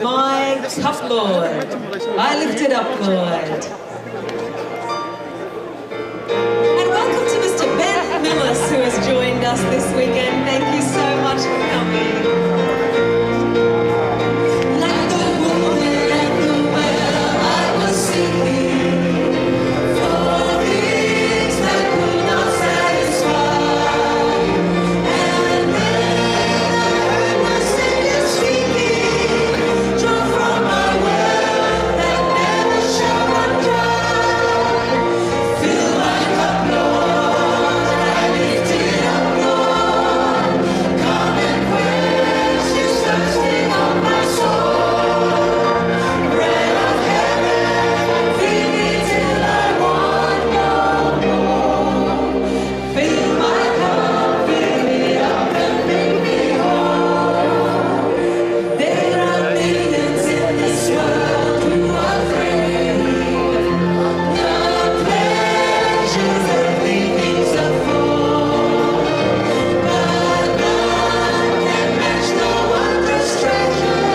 my cup, Lord. I lift it up, Lord. And welcome to Mr. Ben Millis, who has joined us this weekend. Thank you so much for coming. Like the woman at the well, I was seeking for things that could not satisfy. And then I heard my Savior speaking, draw from my well that never shall run dry. Fill my cup, Lord, I lift it up, Lord. Come and quench this thirsting of my soul. Bread of heaven, feed me till I want no more. Fill my cup, fill it up and make me whole. There are millions in this world who are brave. The pleasures earthly things afford, but none can match the wondrous treasure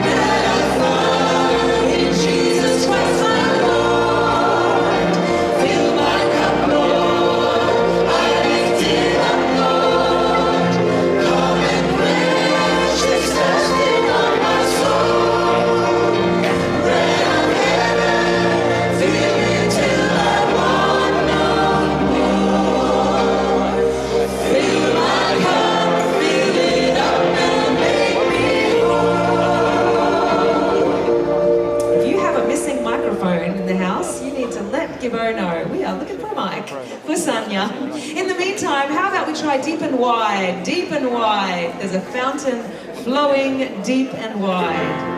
that I found in Jesus Christ my Lord. Fill my cup, Lord, I lift it up, Lord. Come and quench this thirsting of my soul. Bread of heaven, fill me till I want no more. Fill my cup, fill it up and make me whole. If you have a missing microphone in the house, you need to let Gibbo know. We are looking for a mic for Sanya. In the meantime, how about we try deep and wide? Deep and wide. There's a fountain flowing deep and wide.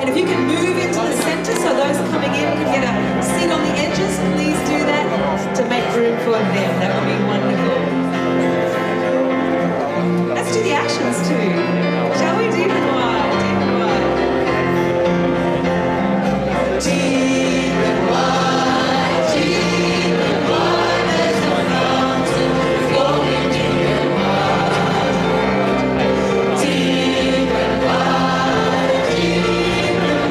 And if you can move into the center so those coming in can get a seat on the edges, please do that to make room for them. That would be wonderful. Let's do the actions too. Shall we? Deep and wide, deep and wide. Deep and wide, deep and wide, there's a fountain flowing deep and wide. Deep and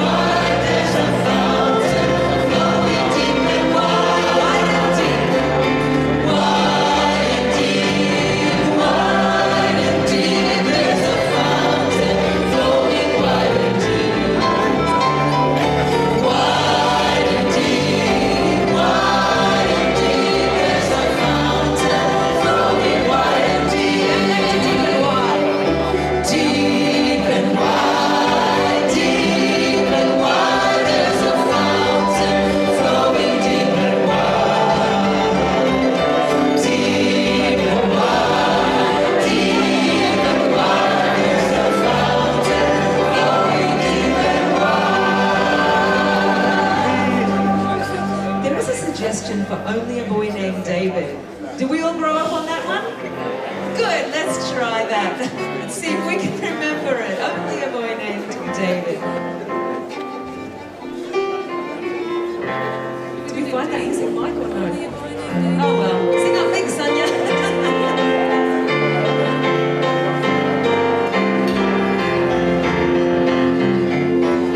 wide, there's a fountain flowing deep and wide. Wide and deep, wide and deep, wide and deep, there's a fountain flowing wide and deep. Wide and deep, wide and deep, there's a fountain flowing wide and deep. And deep and wide. Deep and wide, deep and wide, there's a fountain flowing deep and wide. Deep and wide, deep and wide, there's a fountain flowing deep and wide. There is a suggestion for Only a Boy Named David. Did we all grow up on that one? Good, let's try that. Let's see if we can remember it. Only a boy named David. Did we find that music mic or no? Oh well. Sing up big, Sonia.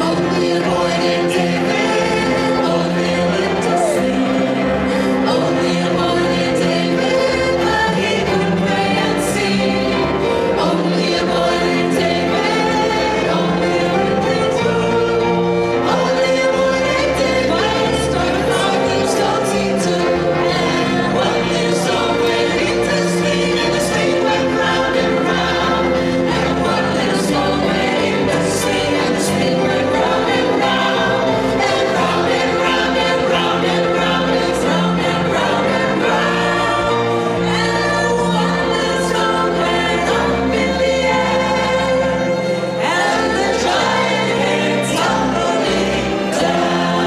Only a boy named David, only lived to sing. Only a boy named David, but he could pray and sing. Only a boy named David, only lived to sing. Only a boy named David, started from the stones he took. And one new song went into sleep, and the sleep went round and round. And one little song went into sleep, and the sleep went round and round. And round and round and round and round and round and round and round. And one little song went up in the air, and the giant came tumbling down.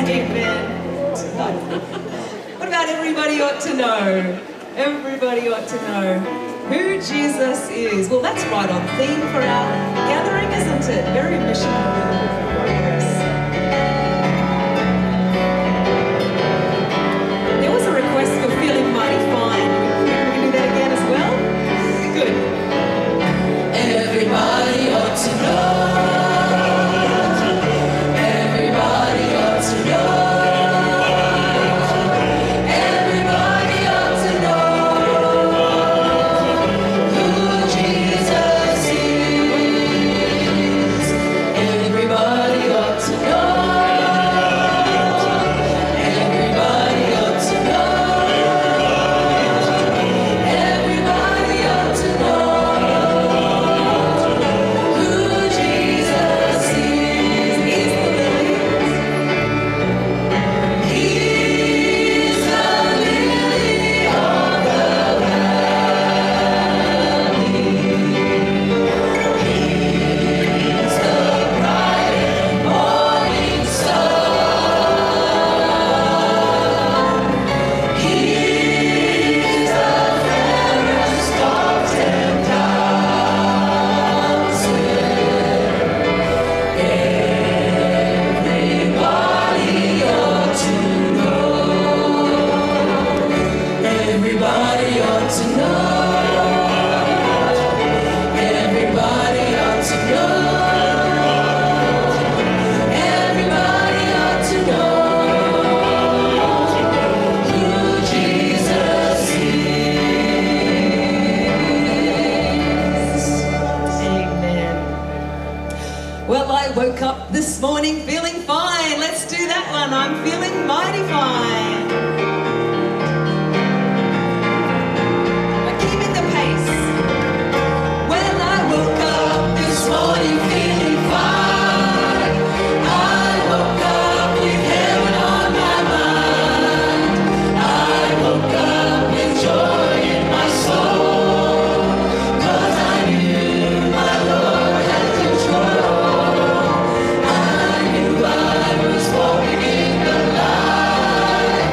Amen. What about everybody ought to know? Everybody ought to know who Jesus is. Well, that's right on theme for our gathering, isn't it? Very missionary for us. There was a request for feeling mighty fine. Can we do that again as well? Good. this morning, feeling fine. Let's do that one. I'm feeling mighty fine. We're keeping the pace. Well, I woke up this morning feeling fine. I woke up with heaven on my mind. I woke up with joy in my soul, 'cause I knew my Lord had control. I knew I was walking in the light.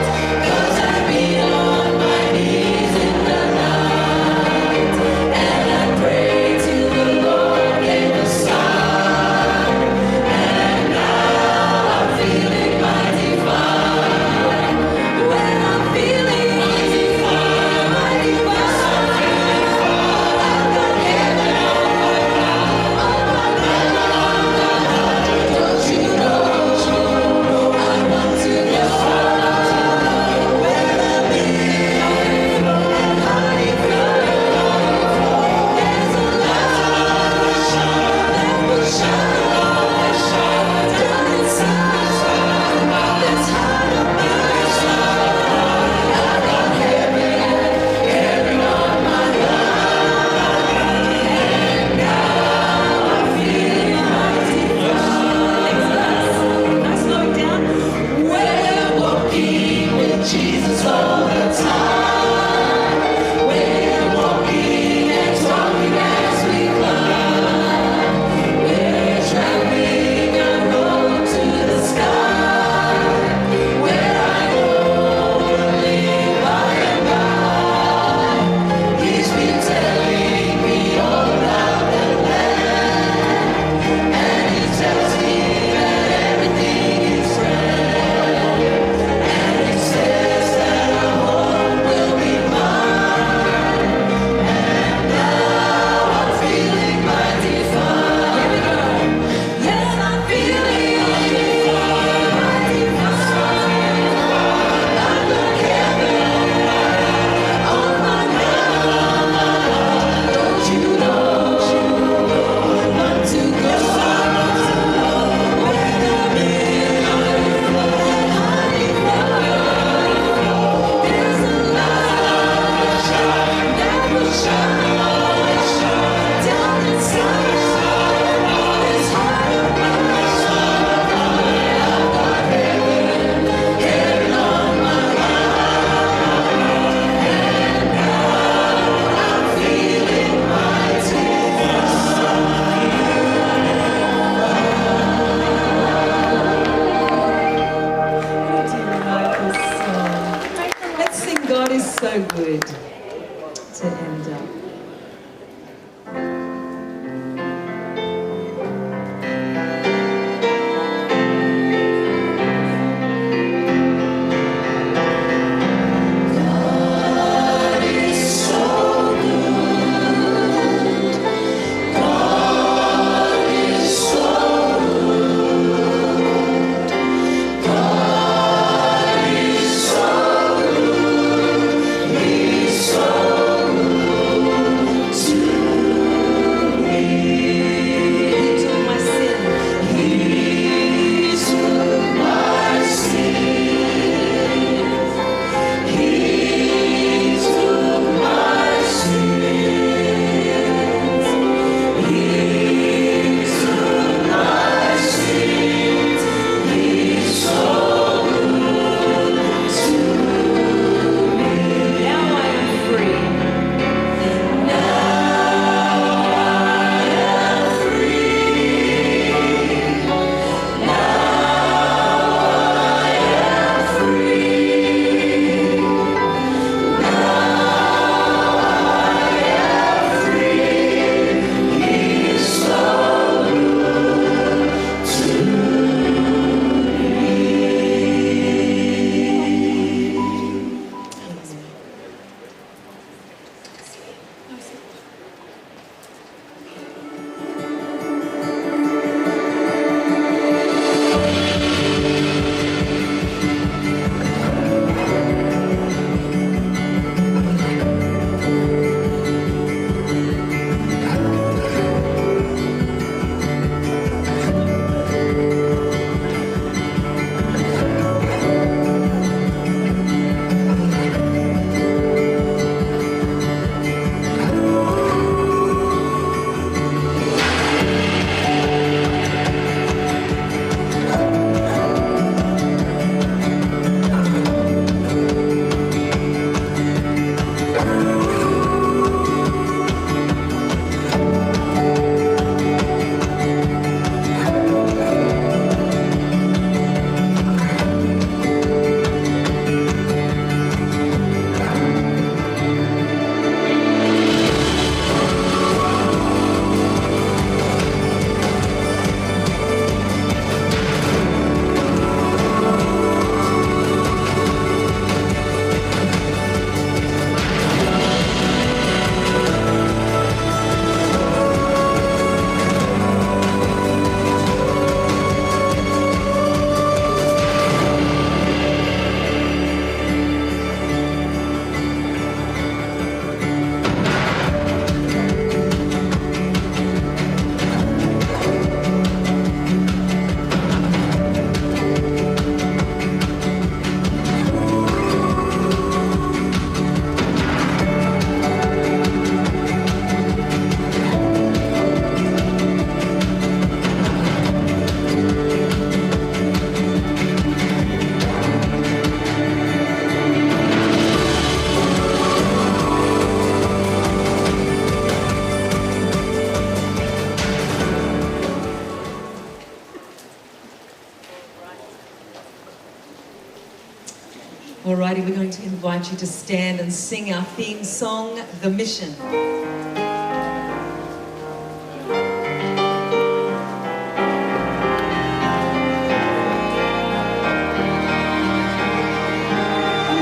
Alrighty, we're going to invite you to stand and sing our theme song, The Mission.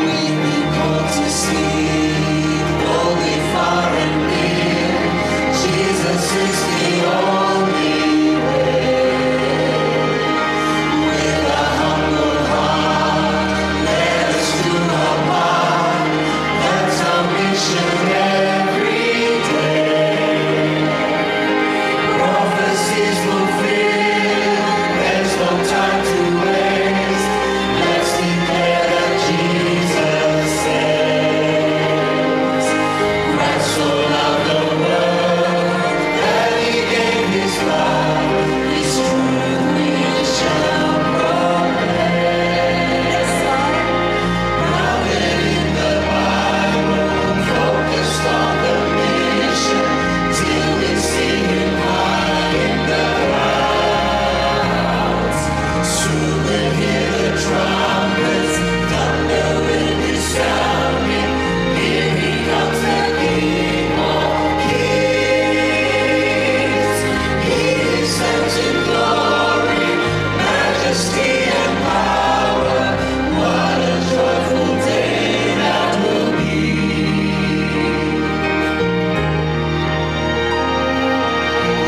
We've been called to see, boldly far and near. Jesus is the only way. With a humble heart, let us do our part. That's our mission every day. Prophecies fulfilled, there's no time to waste. Let's declare that Jesus saves. Christ so loved the world that He gave His life. His truth we shall proclaim. Grounded in the Bible, focused on the mission, till we see Him high in the clouds. Soon we'll hear the trumpets, thunder will be sounding. Here He comes, the King of Kings. He descends in glory, majesty and power. What a joyful day that will be.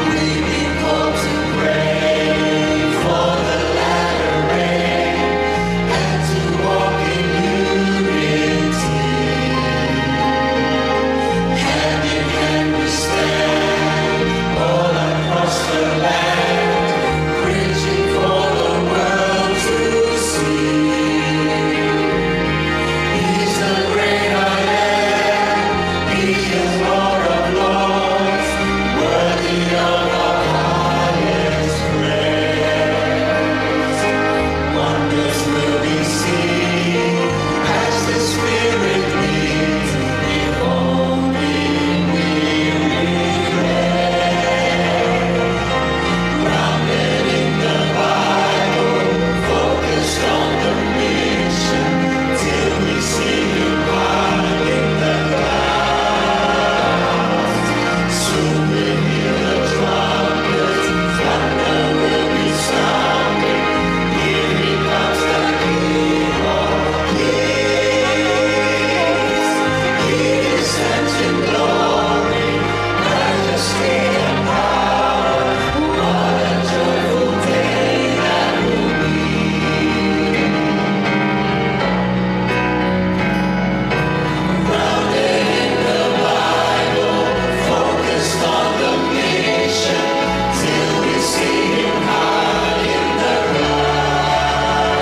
We've been called to pray for the latter rain and to walk in unity. Hand in hand we stand all across the land, preaching for the world to see. He's the great I am, He is Lord of lords, worthy of our highest praise. Wonders will be seen as the Spirit leads, if only we remain. Grounded in the Bible, focused on the mission, till we see Him high in the clouds. Soon we'll hear the trumpets, thunder will be sounding. Here He comes, the King of Kings. He descends in glory, majesty and power. What a joyful day that will be. Grounded in the Bible, focused on the mission, till we see Him high in the clouds.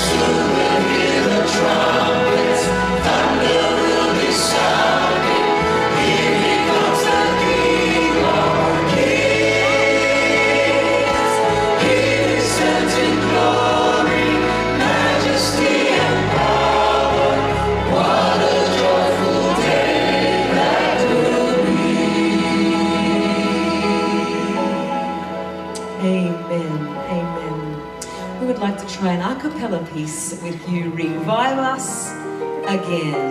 Soon we'll hear the trumpets, thunder will be sounding. Here He comes, the King of Kings. He descends in glory, majesty and power. What a joyful day that will be. Amen, amen. We would like to try an acapella piece with you, Revive Us Again.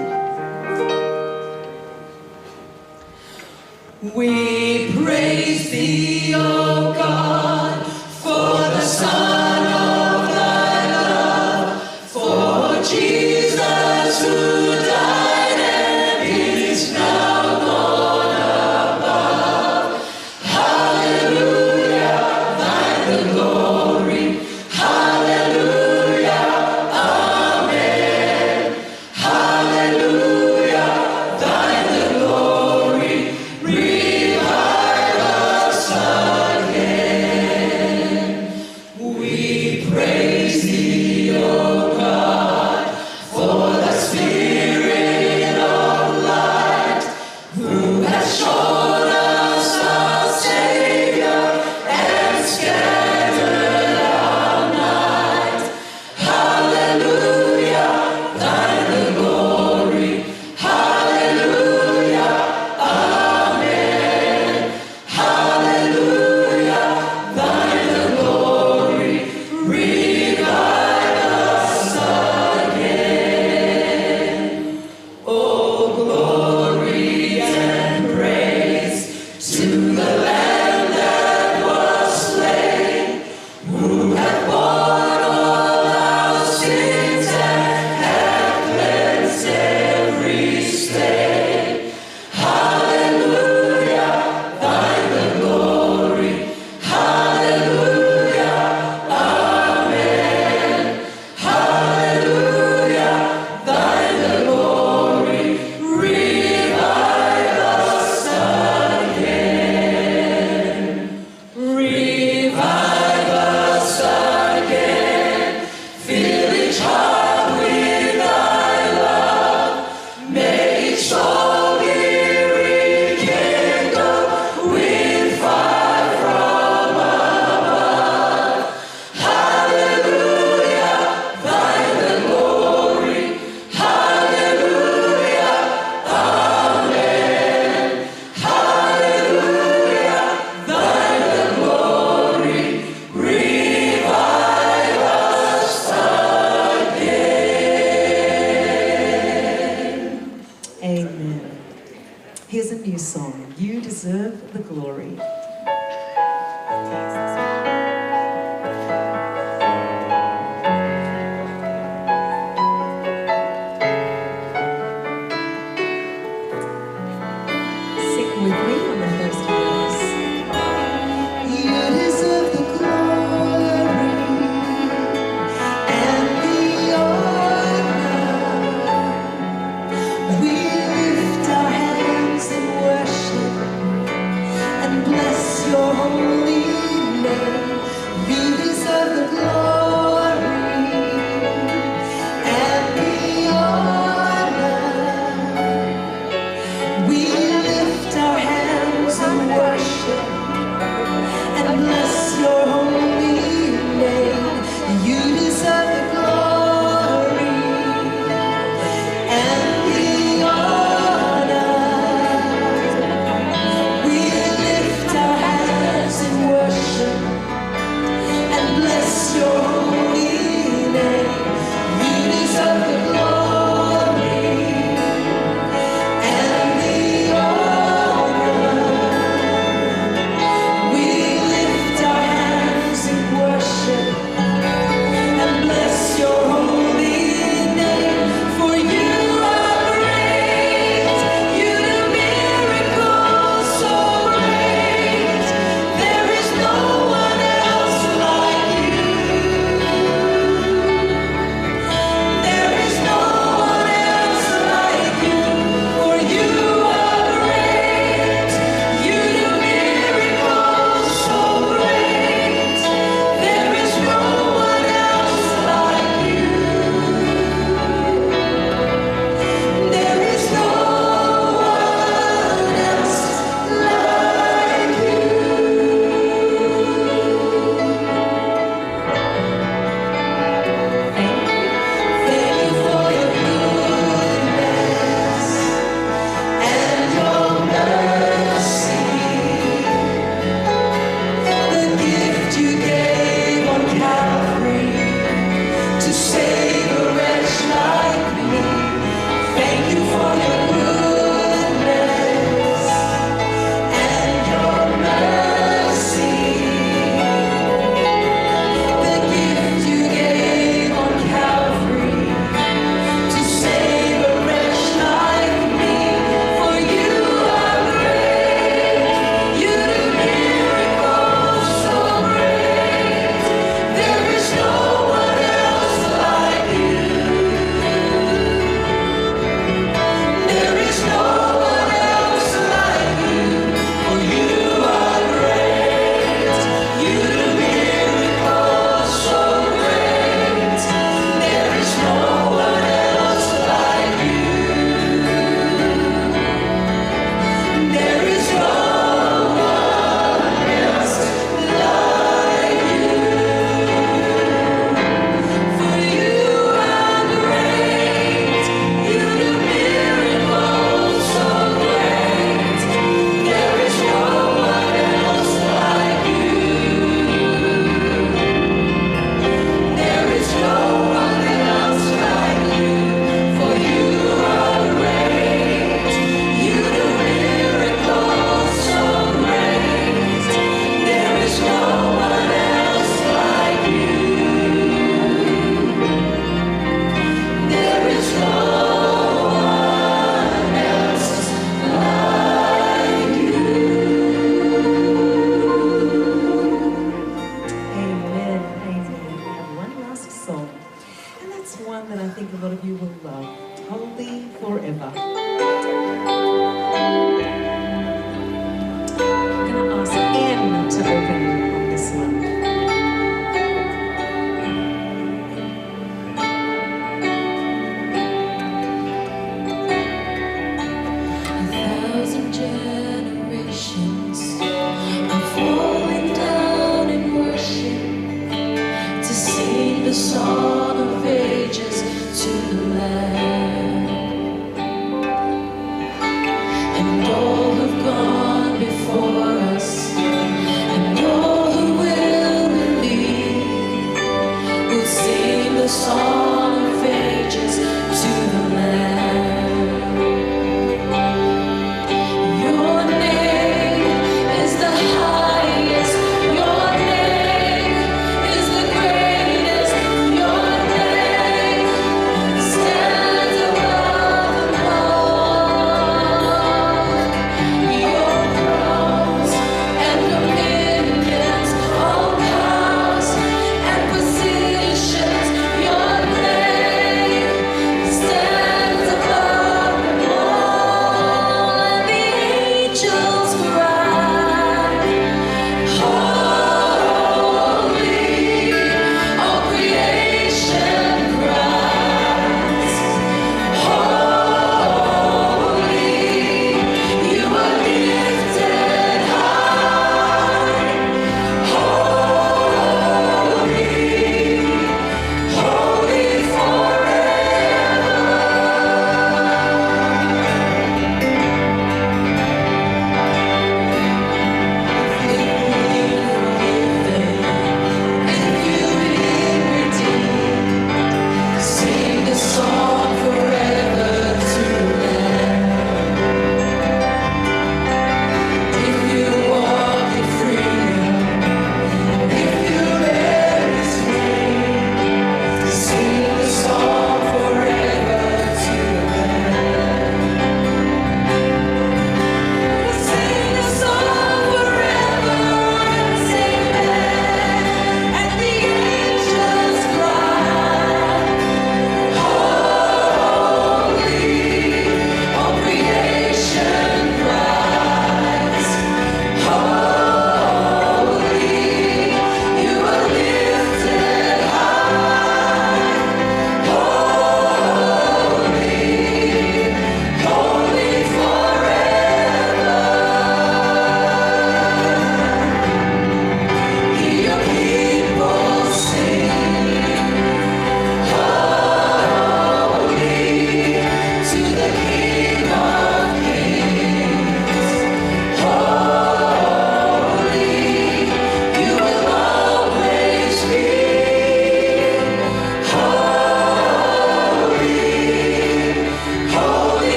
We praise Thee, O God, for the Son of Thy love, for Jesus who died and is now gone above. Hallelujah, Thine the glory. Hallelujah, amen. Hallelujah, Thine the glory. Revive us again. and you deserve the glory. Sing with me on the first verse. You deserve the glory and the honor. We lift our hands in worship and bless your holy name.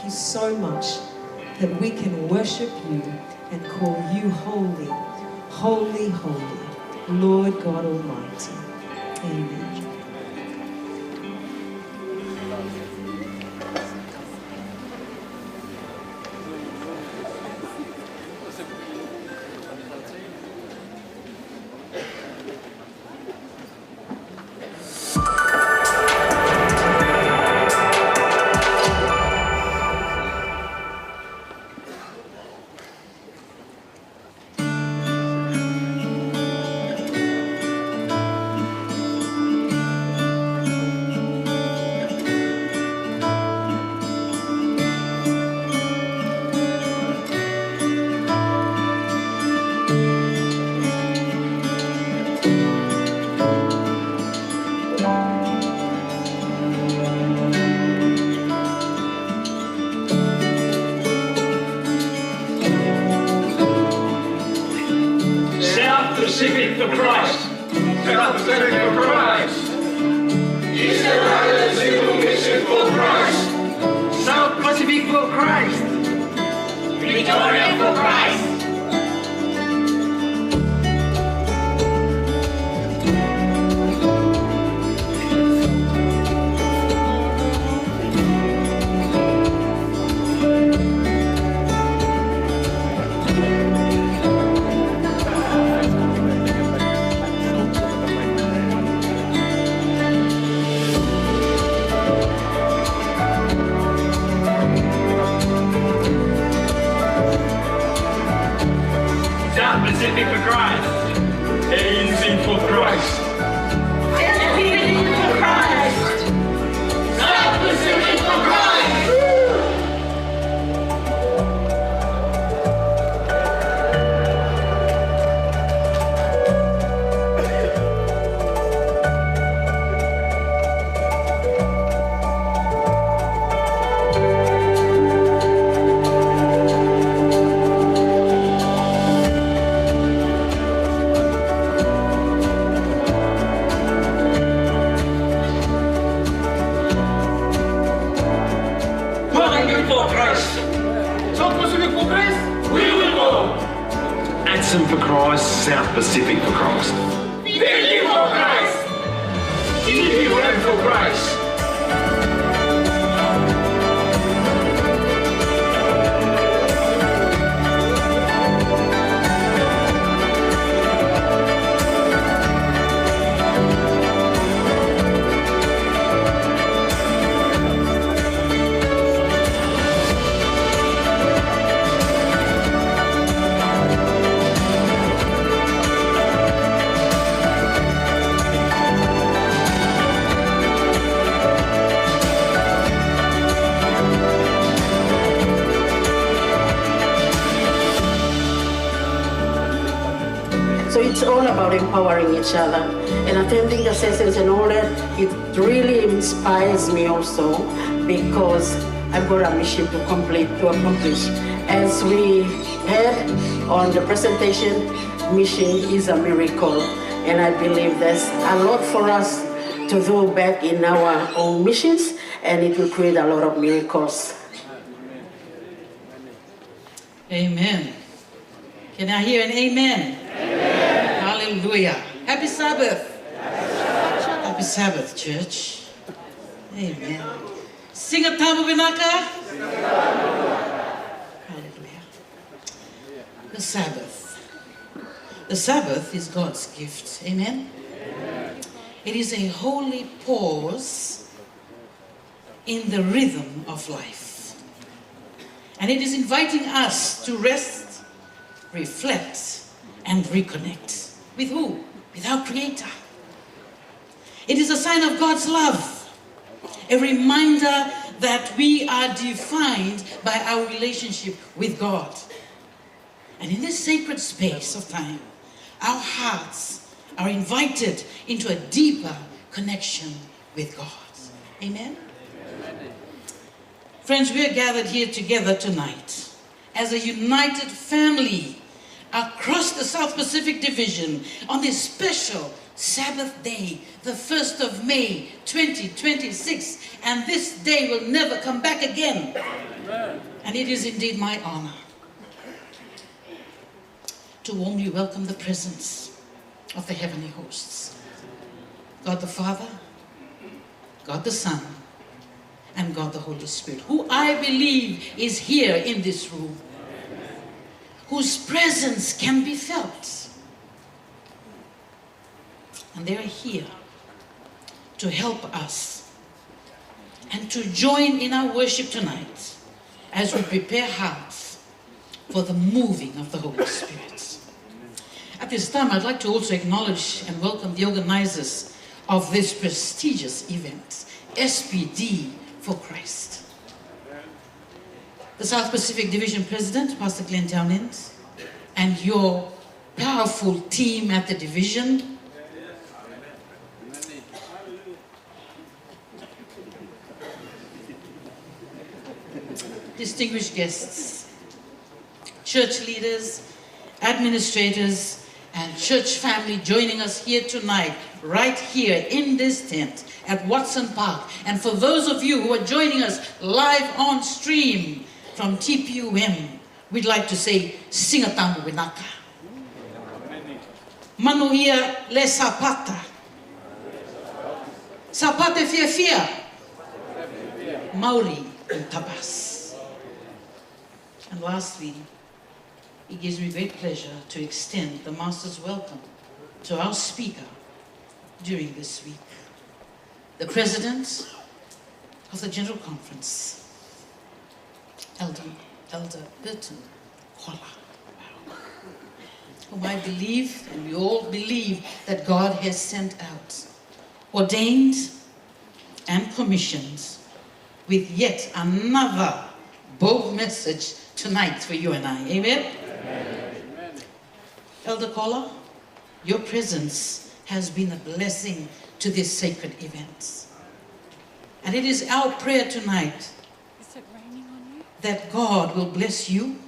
you so much that we can worship you and call you holy, holy, holy, Lord God Almighty. Amen. Pacific for Christ. South Pacific for Christ. East Carolina Civil Mission for Christ. South Pacific for Christ. Victoria for Christ. Pacific for Christ. ANC for Christ. Pacific for Christ. South Pacific for Christ. For Christ, South Pacific for Christ. VU for Christ. DPM for Christ. So it's all about empowering each other and attending the sessions and all that. It really inspires me also because I've got a mission to accomplish. As we heard on the presentation, mission is a miracle, and I believe there's a lot for us to do back in our own missions, and it will create a lot of miracles. Amen. Can I hear an amen? Amen. Hallelujah. Happy Sabbath. Happy Sabbath, church. Amen. Sing a tamu binaka. Hallelujah. The Sabbath. The Sabbath is God's gift. Amen. It is a holy pause in the rhythm of life. And it is inviting us to rest, reflect, and reconnect. With who? With our Creator. It is a sign of God's love, a reminder that we are defined by our relationship with God. And in this sacred space of time, our hearts are invited into a deeper connection with God. Amen? Friends, we are gathered here together tonight as a united family across the South Pacific Division on this special Sabbath day, the 1st of May, 2026. And this day will never come back again. And it is indeed my honor to warmly welcome the presence of the heavenly hosts. God the Father, God the Son, and God the Holy Spirit, who I believe is here in this room, whose presence can be felt. And they are here to help us and to join in our worship tonight as we prepare hearts for the moving of the Holy Spirit. At this time, I'd like to also acknowledge and welcome the organizers of this prestigious event, SPD for Christ. The South Pacific Division President, Pastor Glenn Townend, and your powerful team at the division. Distinguished guests, church leaders, administrators, and church family joining us here tonight, right here in this tent at Watson Park. And for those of you who are joining us live on stream from TPUM, we'd like to say, Singatamu Winaka. Manuia le sapata. Sapate fia fia. Maori in Tabas. And lastly, it gives me great pleasure to extend the Master's welcome to our speaker during this week, the President of the General Conference, Elder Erton, whom I believe, and we all believe, that God has sent out, ordained and commissioned with yet another bold message tonight for you and I. Amen? Amen. Elder Köhler, your presence has been a blessing to this sacred event. And it is our prayer tonight that God will bless you,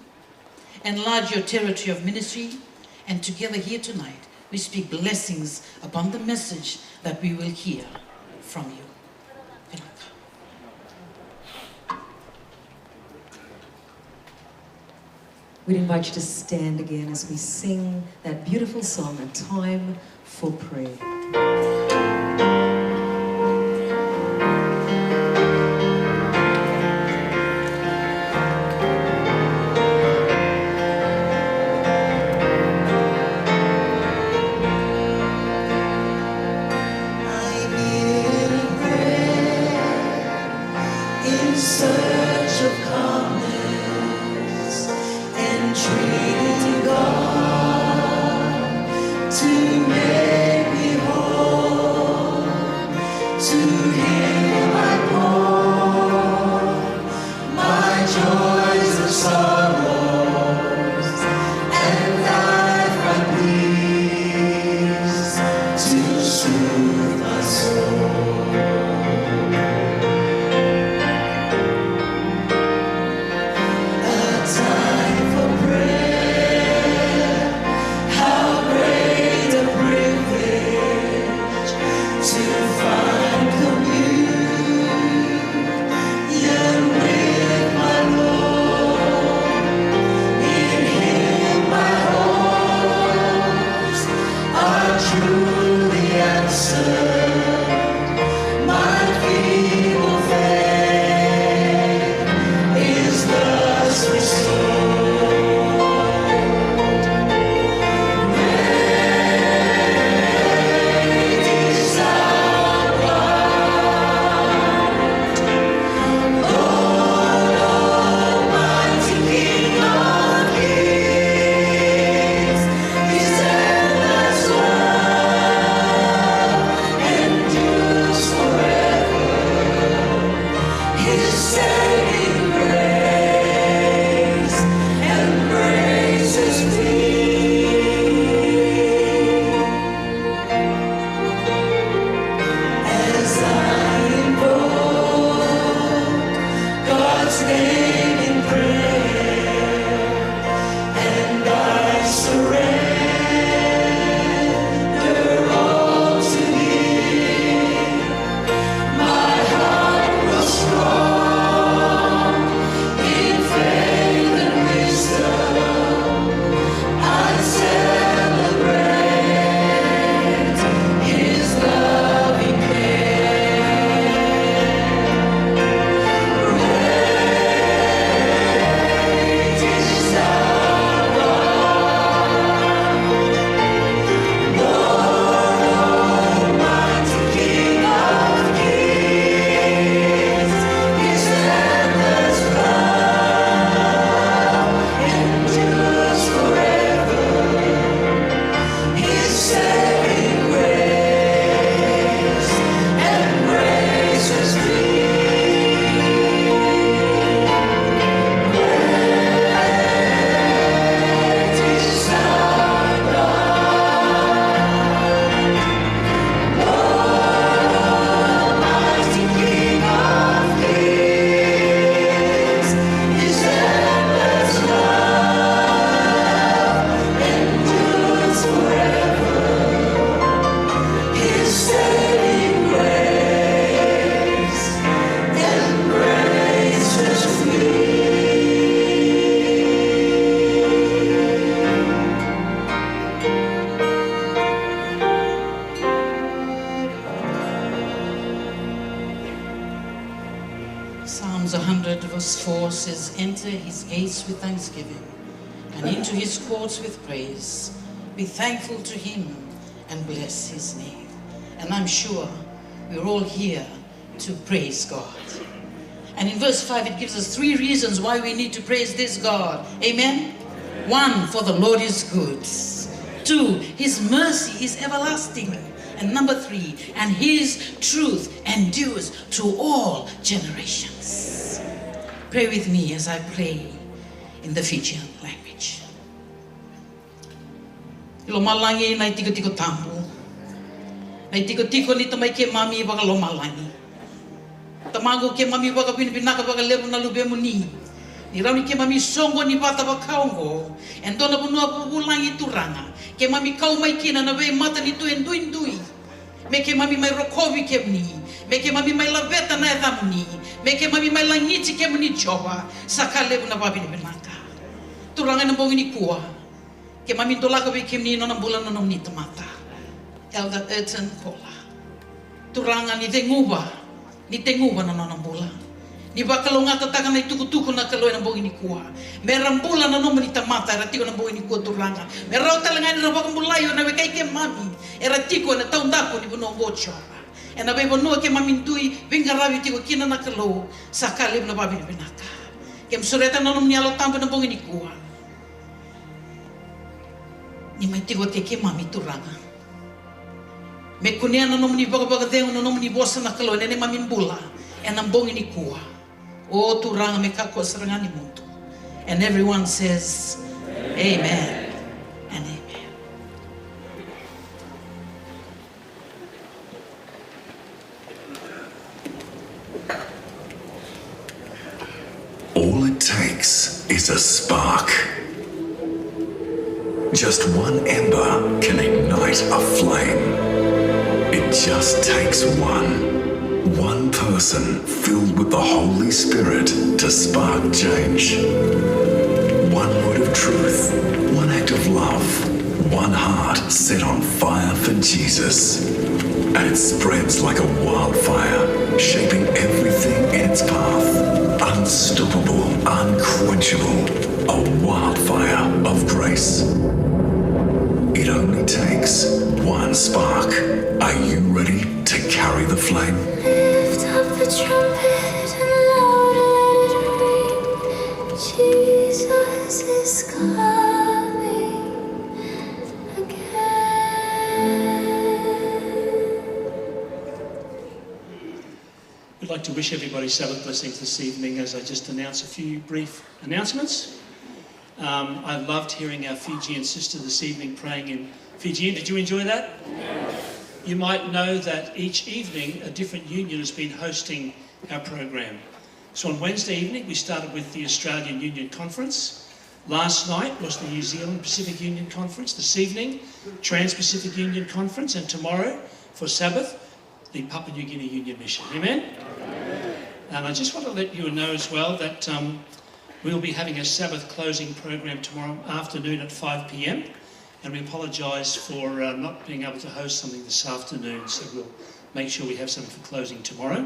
enlarge your territory of ministry, and together here tonight, we speak blessings upon the message that we will hear from you. We'd invite you to stand again as we sing that beautiful song, A Time for Prayer. Search of calmness and treating God to make me whole, to heal my poor, my joys and sorrows, and life find peace to soothe my soul. To find the Psalms 100 verse 4 says, enter his gates with thanksgiving and into his courts with praise. Be thankful to him and bless his name. And I'm sure we're all here to praise God. And in verse 5 it gives us 3 reasons why we need to praise this God. Amen? 1, for the Lord is good. 2, his mercy is everlasting. And number 3, and his truth endures to all generations. Pray with me as I pray in the Fijian language. Ilo malangi nai tiko tiko tampu. Nai tiko tiko ni tamai ke mami baka lo malangi. Tamago ke mami baka pinipinaka baka lebu na lube muni. Ni rauni ke mami songo ni bata baka kaongo. Endona bunua pupulangi turanga. Ke mami kau mai kina na vei mata ni tuen duindui. Me ke mami mai rokovi ke mni. Me ke mami mai laveta na edhamuni. Me ke mami mai langiti ke mni choba. Saka lebu na babi ni benaka. Turanga na bongi ni kua. Ke mami tolaka vei ke mni nona bulan nona mni tamata. Elder Erton Köhler. Turanga ni te nguba. Ni te nguba na nona bulan. Ni bakalonga tataka na tuku na kaloy na bongi ni kua. Merambula na nomo ni tamata era tiko na bongi ni kua turanga. Merauta lang na bakambulayo na kay ke mami. Era tiko na taundako ni buno gocho. E na bebo no ke mami tui vingarawi tiko kina na kalo sakali na babi ni benaka. Ke msureta na nomo ni alo tampo na bongi ni kua. Ni mai tiko ke mami turanga. Me kunia na nomo ni baka deu na nomo ni bosa na kalo ne mami mbula. E na bongi ni kua. O turanga me kako sarangani mutu. And everyone says, Amen and Amen. All it takes is a spark. Just one ember can ignite a flame. It just takes one person filled with the Holy Spirit to spark change. One word of truth, one act of love, one heart set on fire for Jesus. And it spreads like a wildfire, shaping everything in its path. Unstoppable, unquenchable, a wildfire of grace. It only takes one spark. Are you ready to carry the flame? Lift up the trumpet and loud let it ring. Jesus is coming again. We'd like to wish everybody Sabbath blessings this evening as I just announce a few brief announcements. I loved hearing our Fijian sister this evening praying in Fijian. Did you enjoy that? You might know that each evening a different union has been hosting our program. So on Wednesday evening we started with the Australian Union Conference. Last night was the New Zealand Pacific Union Conference. This evening, Trans-Pacific Union Conference, and tomorrow for Sabbath, the Papua New Guinea Union Mission. Amen? And I just want to let you know as well that we'll be having a Sabbath closing program tomorrow afternoon at 5 p.m. And we apologise for not being able to host something this afternoon, so we'll make sure we have something for closing tomorrow.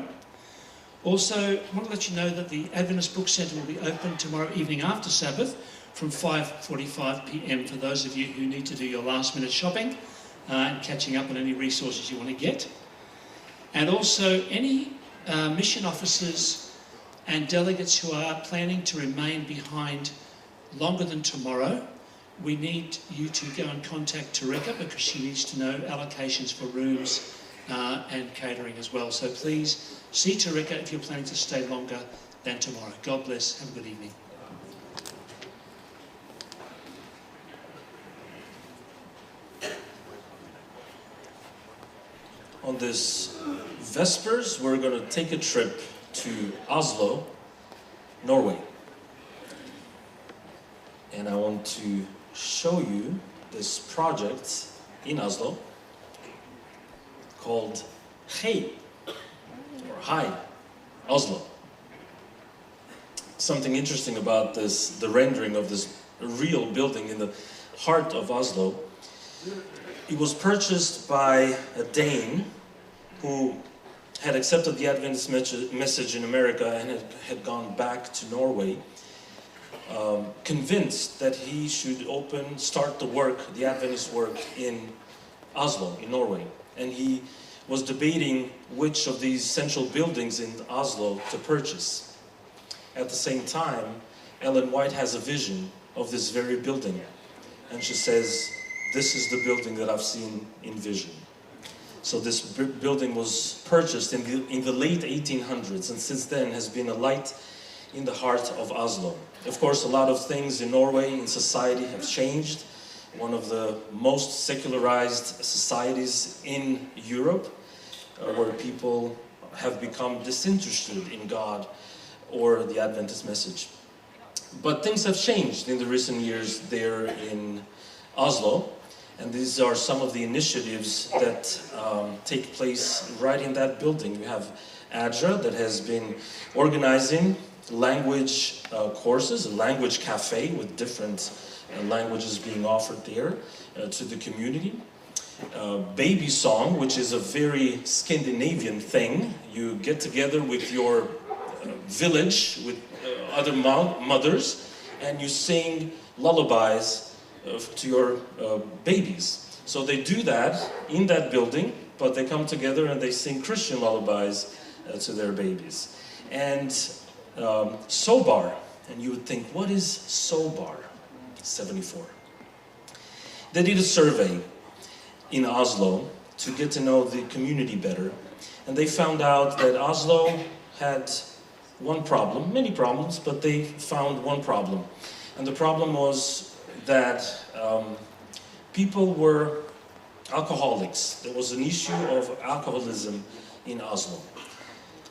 Also, I want to let you know that the Adventist Book Centre will be open tomorrow evening after Sabbath from 5:45 p.m. for those of you who need to do your last-minute shopping and catching up on any resources you want to get. And also, any mission officers and delegates who are planning to remain behind longer than tomorrow, we need you to go and contact Tareka because she needs to know allocations for rooms and catering as well. So please see Tareka if you're planning to stay longer than tomorrow. God bless. Have a good evening. On this Vespers, we're going to take a trip to Oslo, Norway. And I want to show you this project in Oslo called Hey, or Hi, Oslo. Something interesting about this, the rendering of this real building in the heart of Oslo. It was purchased by a Dane who had accepted the Adventist message in America and had gone back to Norway, convinced that he should start the Adventist work in Oslo, in Norway. And he was debating which of these central buildings in Oslo to purchase. At the same time, Ellen White has a vision of this very building. And she says, "This is the building that I've seen in vision." So this building was purchased in the late 1800s, and since then has been a light in the heart of Oslo. Of course, a lot of things in Norway, in society, have changed. One of the most secularized societies in Europe, where people have become disinterested in God or the Adventist message. But things have changed in the recent years there in Oslo, and these are some of the initiatives that take place right in that building. We have ADRA that has been organizing language courses, a language cafe with different languages being offered there to the community. Baby song, which is a very Scandinavian thing. You get together with your village, with other mothers, and you sing lullabies to your babies. So they do that in that building, but they come together and they sing Christian lullabies to their babies. And Sobar, and you would think, what is Sobar 74? They did a survey in Oslo to get to know the community better, and they found out that Oslo had one problem, many problems, but they found one problem. And the problem was that people were alcoholics. There was an issue of alcoholism in Oslo.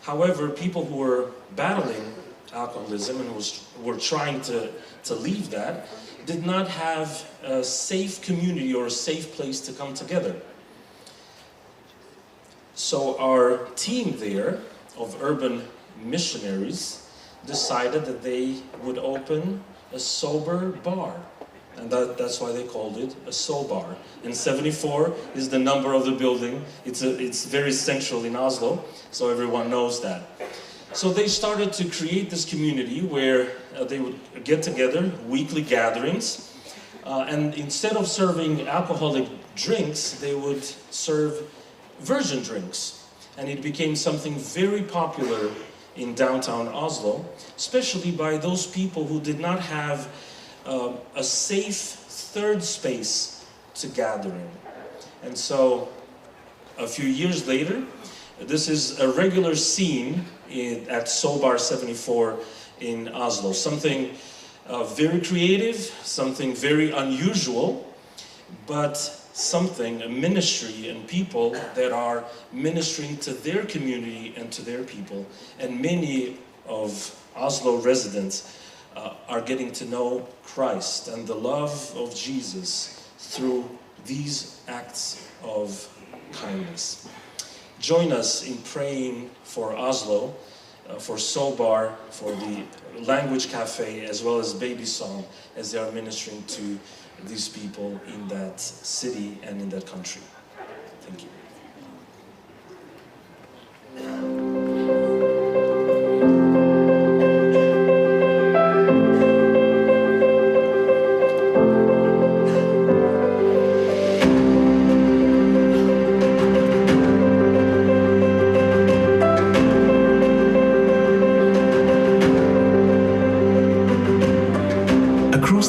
However, people who were battling alcoholism and were trying to leave that did not have a safe community or a safe place to come together. So our team there of urban missionaries decided that they would open a sober bar. And that's why they called it a Sobar. And 74 is the number of the building. It's very central in Oslo, so everyone knows that. So they started to create this community where they would get together, weekly gatherings, and instead of serving alcoholic drinks, they would serve virgin drinks. And it became something very popular in downtown Oslo, especially by those people who did not have a safe third space to gather in. And so a few years later, this is a regular scene at Sobar 74 in Oslo. Something very creative, something very unusual, but something, a ministry and people that are ministering to their community and to their people. And many of Oslo residents are getting to know Christ and the love of Jesus through these acts of kindness. Join us in praying for Oslo, for Sobar, for the Language Cafe, as well as Baby Song, as they are ministering to these people in that city and in that country. Thank you.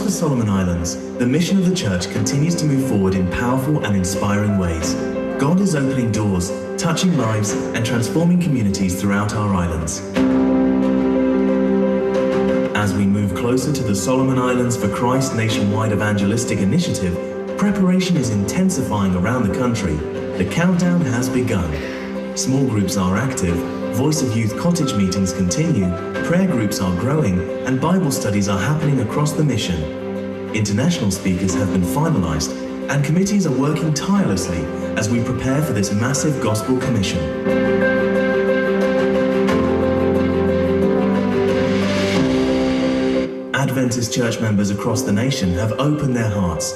Solomon Islands, the mission of the church continues to move forward in powerful and inspiring ways. God is opening doors, touching lives, and transforming communities throughout our islands. As we move closer to the Solomon Islands for Christ nationwide evangelistic initiative, preparation is intensifying around the country. The countdown has begun. Small groups are active, Voice of Youth cottage meetings continue, prayer groups are growing, and Bible studies are happening across the mission. International speakers have been finalized, and committees are working tirelessly as we prepare for this massive gospel commission. Adventist church members across the nation have opened their hearts.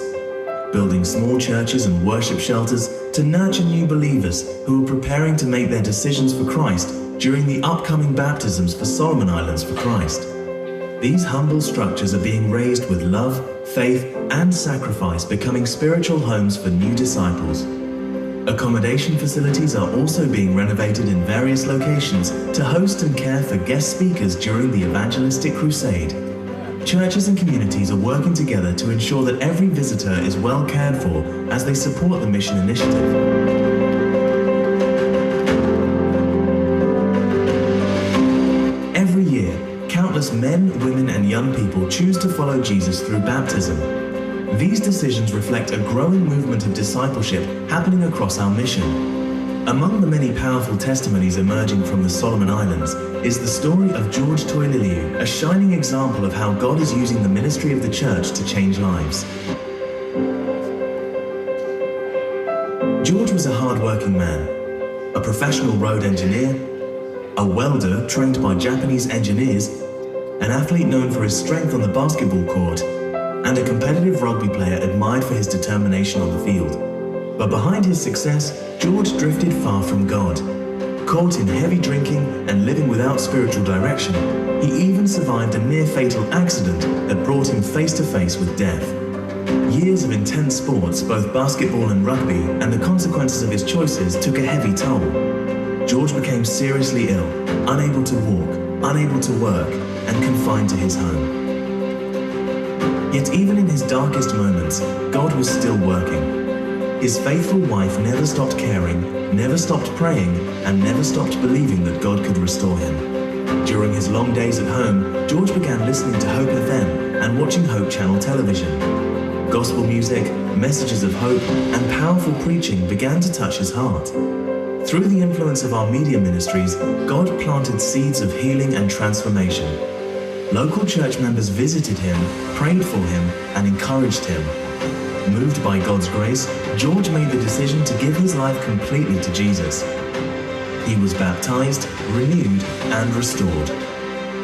building small churches and worship shelters to nurture new believers who are preparing to make their decisions for Christ during the upcoming baptisms for Solomon Islands for Christ. These humble structures are being raised with love, faith, and sacrifice, becoming spiritual homes for new disciples. Accommodation facilities are also being renovated in various locations to host and care for guest speakers during the evangelistic crusade. Churches and communities are working together to ensure that every visitor is well cared for as they support the mission initiative. Every year, countless men, women, and young people choose to follow Jesus through baptism. These decisions reflect a growing movement of discipleship happening across our mission. Among the many powerful testimonies emerging from the Solomon Islands is the story of George Toililiu, a shining example of how God is using the ministry of the church to change lives. George was a hard-working man, a professional road engineer, a welder trained by Japanese engineers, an athlete known for his strength on the basketball court, and a competitive rugby player admired for his determination on the field. But behind his success, George drifted far from God. Caught in heavy drinking and living without spiritual direction, he even survived a near-fatal accident that brought him face-to-face with death. Years of intense sports, both basketball and rugby, and the consequences of his choices took a heavy toll. George became seriously ill, unable to walk, unable to work, and confined to his home. Yet even in his darkest moments, God was still working. His faithful wife never stopped caring, never stopped praying, and never stopped believing that God could restore him. During his long days at home, George began listening to Hope FM and watching Hope Channel television. Gospel music, messages of hope, and powerful preaching began to touch his heart. Through the influence of our media ministries, God planted seeds of healing and transformation. Local church members visited him, prayed for him, and encouraged him. Moved by God's grace, George made the decision to give his life completely to Jesus. He was baptized, renewed, and restored.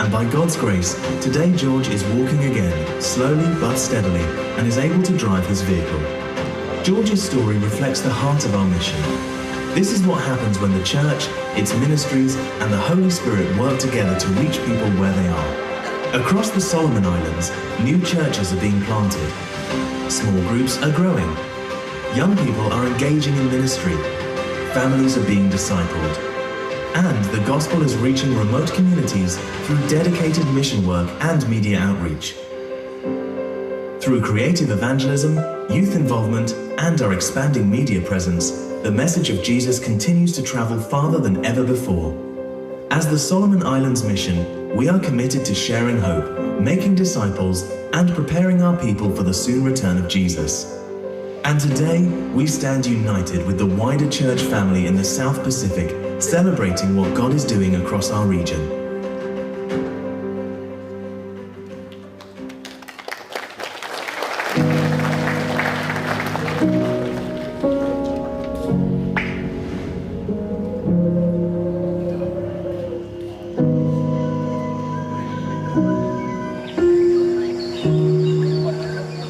And by God's grace, today George is walking again, slowly but steadily, and is able to drive his vehicle. George's story reflects the heart of our mission. This is what happens when the church, its ministries, and the Holy Spirit work together to reach people where they are. Across the Solomon Islands, new churches are being planted. Small groups are growing. Young people are engaging in ministry. Families are being discipled. And the gospel is reaching remote communities through dedicated mission work and media outreach. Through creative evangelism, youth involvement, and our expanding media presence, the message of Jesus continues to travel farther than ever before. As the Solomon Islands mission, we are committed to sharing hope, making disciples, and preparing our people for the soon return of Jesus. And today, we stand united with the wider church family in the South Pacific, celebrating what God is doing across our region.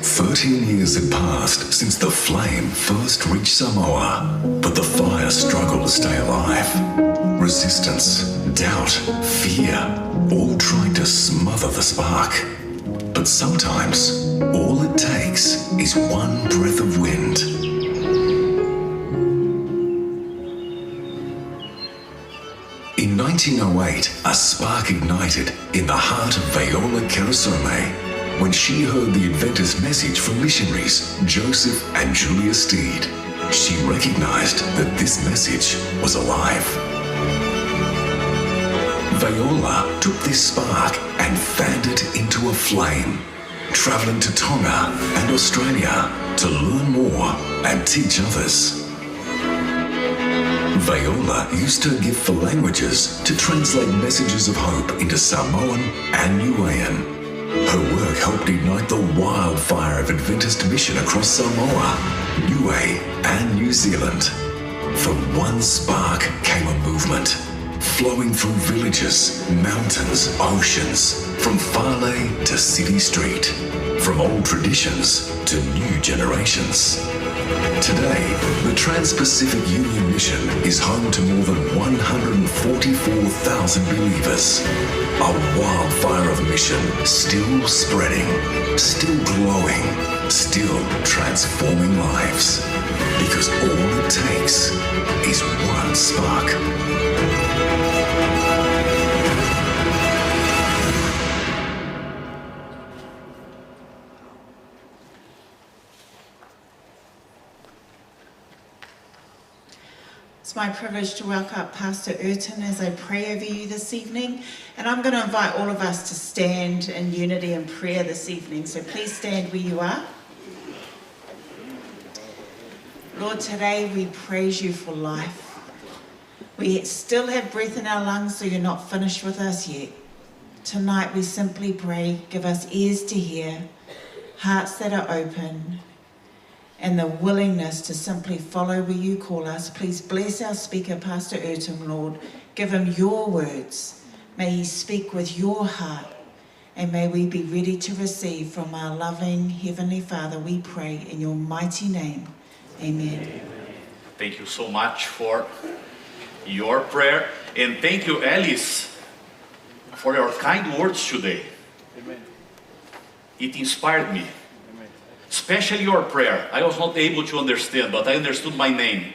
13 years had passed since the flame first reached Samoa, but the fire struggled to stay alive. Resistance, doubt, fear, all tried to smother the spark. But sometimes, all it takes is one breath of wind. In 1908, a spark ignited in the heart of Viola Keresome when she heard the Adventist message from missionaries Joseph and Julia Steed. She recognized that this message was alive. Viola took this spark and fanned it into a flame, traveling to Tonga and Australia to learn more and teach others. Viola used her gift for languages to translate messages of hope into Samoan and Niuean. Her work helped ignite the wildfire of Adventist mission across Samoa, Niue, and New Zealand. From one spark came a movement, flowing through villages, mountains, oceans, from Farley to City Street, from old traditions to new generations. Today, the Trans-Pacific Union Mission is home to more than 144,000 believers. A wildfire of mission still spreading, still glowing, still transforming lives. Because all it takes is one spark. It's my privilege to welcome Pastor Erton as I pray over you this evening. And I'm going to invite all of us to stand in unity and prayer this evening. So please stand where you are. Lord, today we praise you for life. We still have breath in our lungs, so you're not finished with us yet. Tonight we simply pray, give us ears to hear, hearts that are open, and the willingness to simply follow where you call us. Please bless our speaker, Pastor Erton, Lord. Give him your words. May he speak with your heart. And may we be ready to receive from our loving Heavenly Father, we pray in your mighty name. Amen. Thank you so much for your prayer. And thank you, Alice, for your kind words today. Amen. It inspired me. Especially your prayer. I was not able to understand, but I understood my name.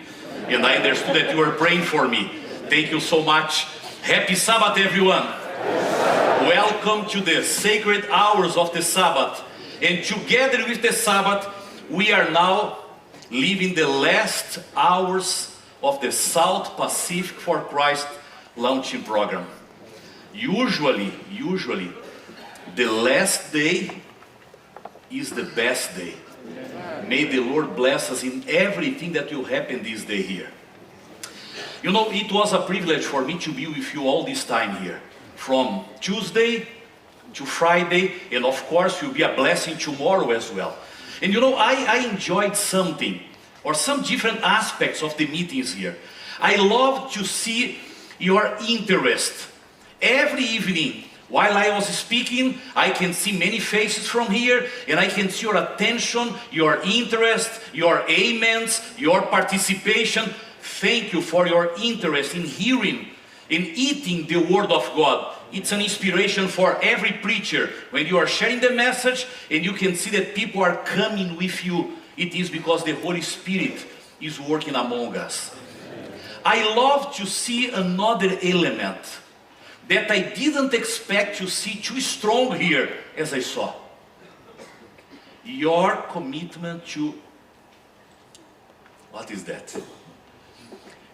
And I understood that you were praying for me. Thank you so much. Happy Sabbath, everyone. Welcome to the sacred hours of the Sabbath. And together with the Sabbath, we are now living the last hours of the South Pacific for Christ launching program. Usually, the last day is the best day. May the Lord bless us in everything that will happen this day here. You know, it was a privilege for me to be with you all this time here. From Tuesday to Friday, and of course will be a blessing tomorrow as well. And you know, I enjoyed something, or some different aspects of the meetings here. I love to see your interest. Every evening, while I was speaking, I can see many faces from here, and I can see your attention, your interest, your amens, your participation. Thank you for your interest in hearing, in eating the Word of God. It's an inspiration for every preacher. When you are sharing the message, and you can see that people are coming with you, it is because the Holy Spirit is working among us. I love to see another element that I didn't expect to see too strong here as I saw. Your commitment to, what is that?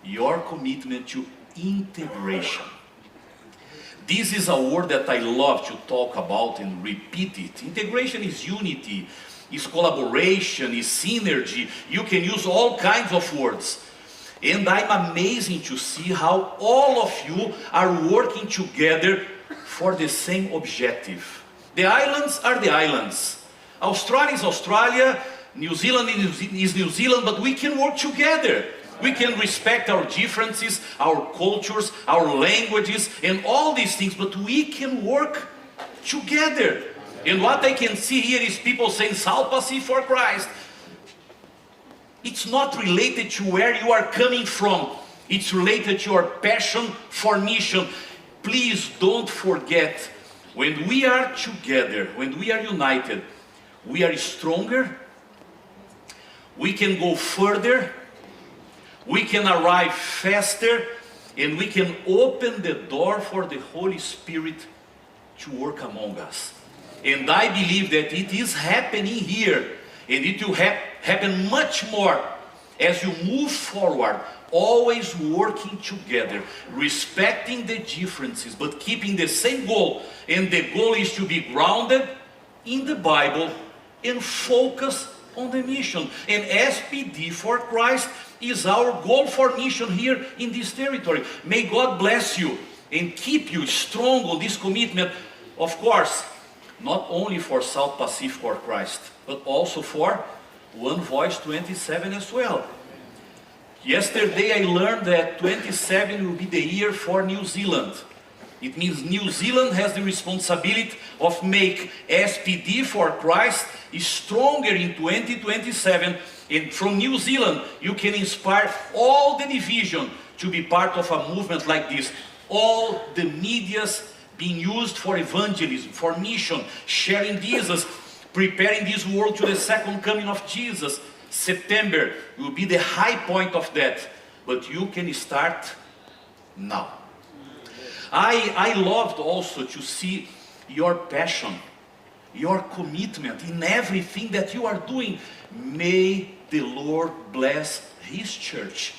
Your commitment to integration. This is a word that I love to talk about and repeat it. Integration is unity, is collaboration, is synergy. You can use all kinds of words. And I'm amazing to see how all of you are working together for the same objective. The islands are the islands. Australia is Australia, New Zealand is New Zealand, but we can work together. We can respect our differences, our cultures, our languages, and all these things, but we can work together. And what I can see here is people saying, South Pacific for Christ. It's not related to where you are coming from. It's related to your passion for mission. Please don't forget, when we are together, when we are united, we are stronger, we can go further, we can arrive faster, and we can open the door for the Holy Spirit to work among us. And I believe that it is happening here, and it will happen much more as you move forward, always working together, respecting the differences, but keeping the same goal. And the goal is to be grounded in the Bible and focus on the mission. And SPD for Christ is our goal for mission here in this territory. May God bless you and keep you strong on this commitment, of course, not only for South Pacific for Christ, but also for One Voice 27 as well. Yesterday I learned that 27 will be the year for New Zealand. It means New Zealand has the responsibility of make SPD for Christ stronger in 2027. And from New Zealand, you can inspire all the division to be part of a movement like this. All the medias being used for evangelism, for mission, sharing Jesus, preparing this world to the second coming of Jesus. September will be the high point of that. But you can start now. I loved also to see your passion, your commitment in everything that you are doing. May the Lord bless His church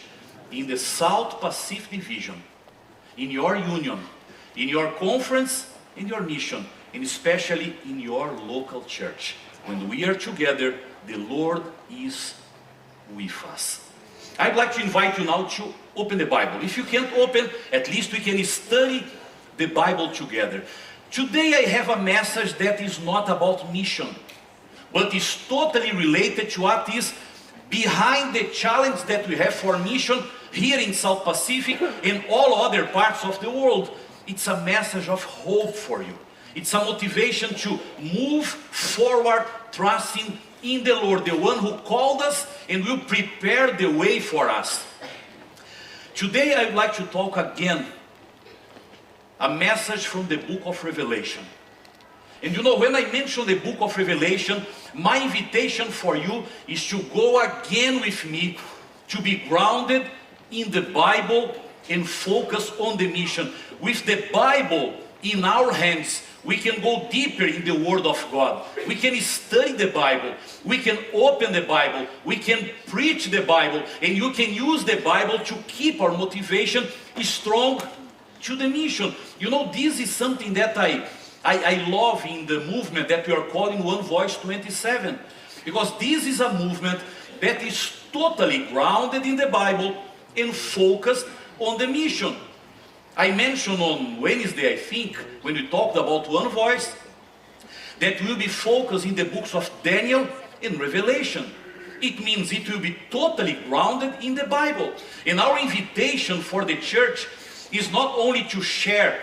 in the South Pacific Division, in your union, in your conference, in your mission, and especially in your local church. When we are together, the Lord is with us. I'd like to invite you now to open the Bible. If you can't open, at least we can study the Bible together. Today I have a message that is not about mission, but is totally related to what is behind the challenge that we have for mission here in South Pacific and all other parts of the world. It's a message of hope for you. It's a motivation to move forward, trusting in the Lord, the one who called us and will prepare the way for us. Today I would like to talk again a message from the book of Revelation. And you know, when I mention the book of Revelation, my invitation for you is to go again with me to be grounded in the Bible and focus on the mission. With the Bible in our hands, we can go deeper in the Word of God. We can study the Bible. We can open the Bible. We can preach the Bible. And you can use the Bible to keep our motivation strong to the mission. You know, this is something that I love in the movement that we are calling One Voice 27. Because this is a movement that is totally grounded in the Bible and focused on the mission. I mentioned on Wednesday, I think, when we talked about One Voice, that we'll be focused in the books of Daniel and Revelation. It means it will be totally grounded in the Bible. And our invitation for the church is not only to share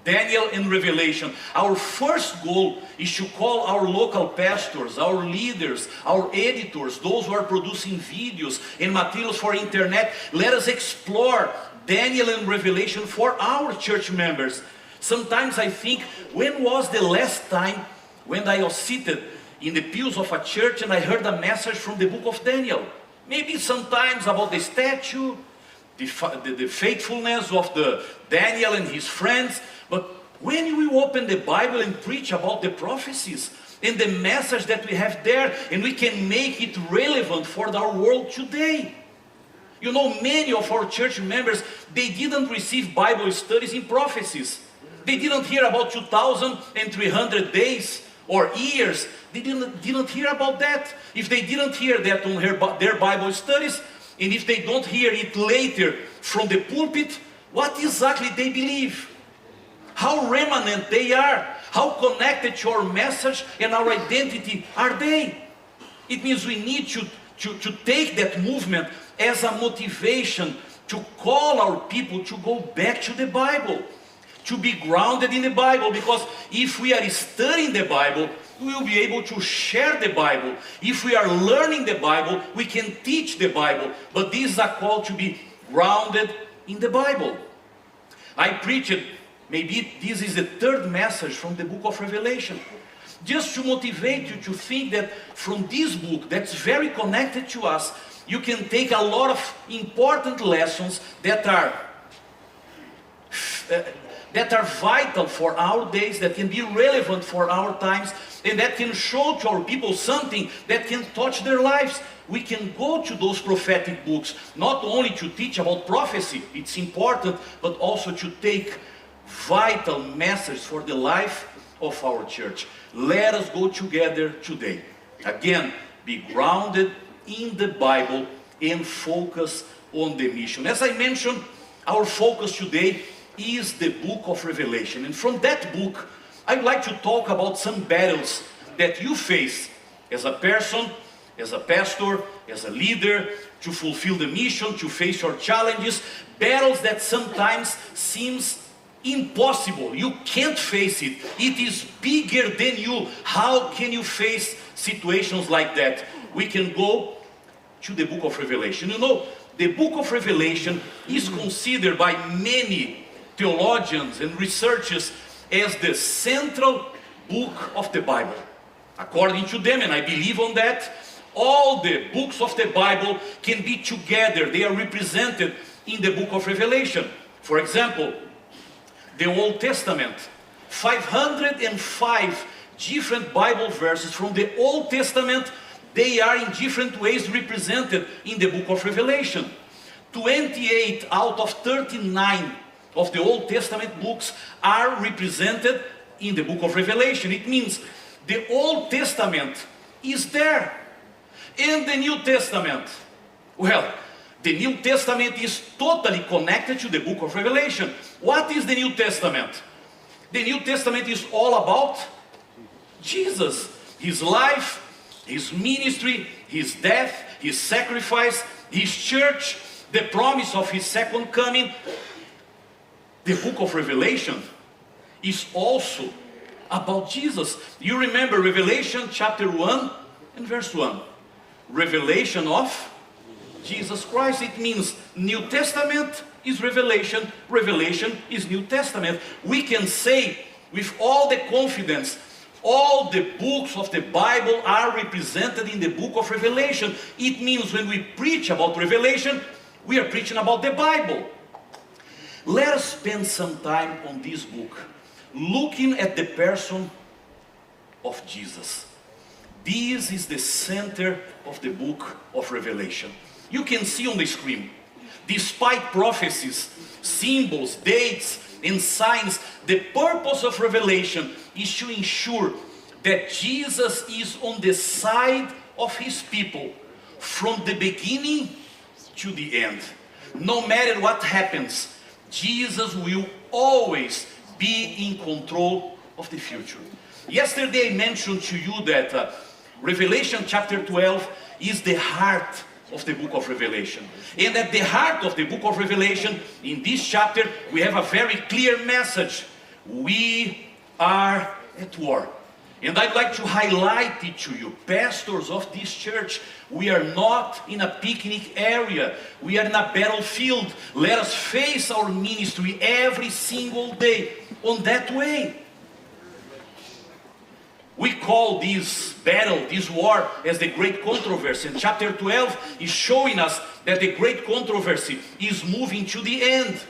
Daniel and Revelation. Our first goal is to call our local pastors, our leaders, our editors, those who are producing videos and materials for internet. Let us explore Daniel and Revelation for our church members. Sometimes I think, when was the last time when I was seated in the pews of a church and I heard a message from the book of Daniel? Maybe sometimes about the statue, the faithfulness of the Daniel and his friends. But when we open the Bible and preach about the prophecies and the message that we have there, and we can make it relevant for our world today. You know, many of our church members, they didn't receive Bible studies in prophecies. They didn't hear about 2,300 days or years. They didn't hear about that. If they didn't hear that on their Bible studies, and if they don't hear it later from the pulpit, what exactly they believe? How remnant they are? How connected to our message and our identity are they? It means we need to take that movement as a motivation to call our people to go back to the Bible, to be grounded in the Bible, because if we are studying the Bible, we will be able to share the Bible. If we are learning the Bible, we can teach the Bible. But this is a call to be grounded in the Bible. I preached, maybe this is the third message from the book of Revelation, just to motivate you to think that from this book that's very connected to us, you can take a lot of important lessons that are vital for our days, that can be relevant for our times, and that can show to our people something that can touch their lives. We can go to those prophetic books, not only to teach about prophecy, it's important, but also to take vital messages for the life of our church. Let us go together today. Again, be grounded in the Bible and focus on the mission. As I mentioned, our focus today is the book of Revelation. And from that book, I'd like to talk about some battles that you face as a person, as a pastor, as a leader, to fulfill the mission, to face your challenges, battles that sometimes seems impossible. You can't face it. It is bigger than you. How can you face situations like that? We can go to the book of Revelation. You know, the book of Revelation is considered by many theologians and researchers as the central book of the Bible. According to them, and I believe on that, all the books of the Bible can be together. They are represented in the book of Revelation. For example, the Old Testament, 505 different Bible verses from the Old Testament, they are in different ways represented in the book of Revelation. 28 out of 39 of the Old Testament books are represented in the book of Revelation. It means the Old Testament is there. And the New Testament, well, the New Testament is totally connected to the book of Revelation. What is the New Testament? The New Testament is all about Jesus, His life, His ministry, His death, His sacrifice, His church, the promise of His second coming. The book of Revelation is also about Jesus. You remember Revelation chapter 1 and verse 1. Revelation of Jesus Christ. It means New Testament is Revelation, Revelation is New Testament. We can say with all the confidence, all the books of the Bible are represented in the book of Revelation. It means when we preach about Revelation, we are preaching about the Bible. Let us spend some time on this book, looking at the person of Jesus. This is the center of the book of Revelation. You can see on the screen, despite prophecies, symbols, dates, and signs, the purpose of Revelation is to ensure that Jesus is on the side of His people from the beginning to the end. No matter what happens, Jesus will always be in control of the future. Yesterday I mentioned to you that Revelation chapter 12 is the heart of the book of Revelation. And at the heart of the book of Revelation, in this chapter, we have a very clear message. We are at war. And I'd like to highlight it to you, pastors of this church. We are not in a picnic area. We are in a battlefield. Let us face our ministry every single day on that way. We call this battle, this war, as the great controversy. And chapter 12 is showing us that the great controversy is moving to the end.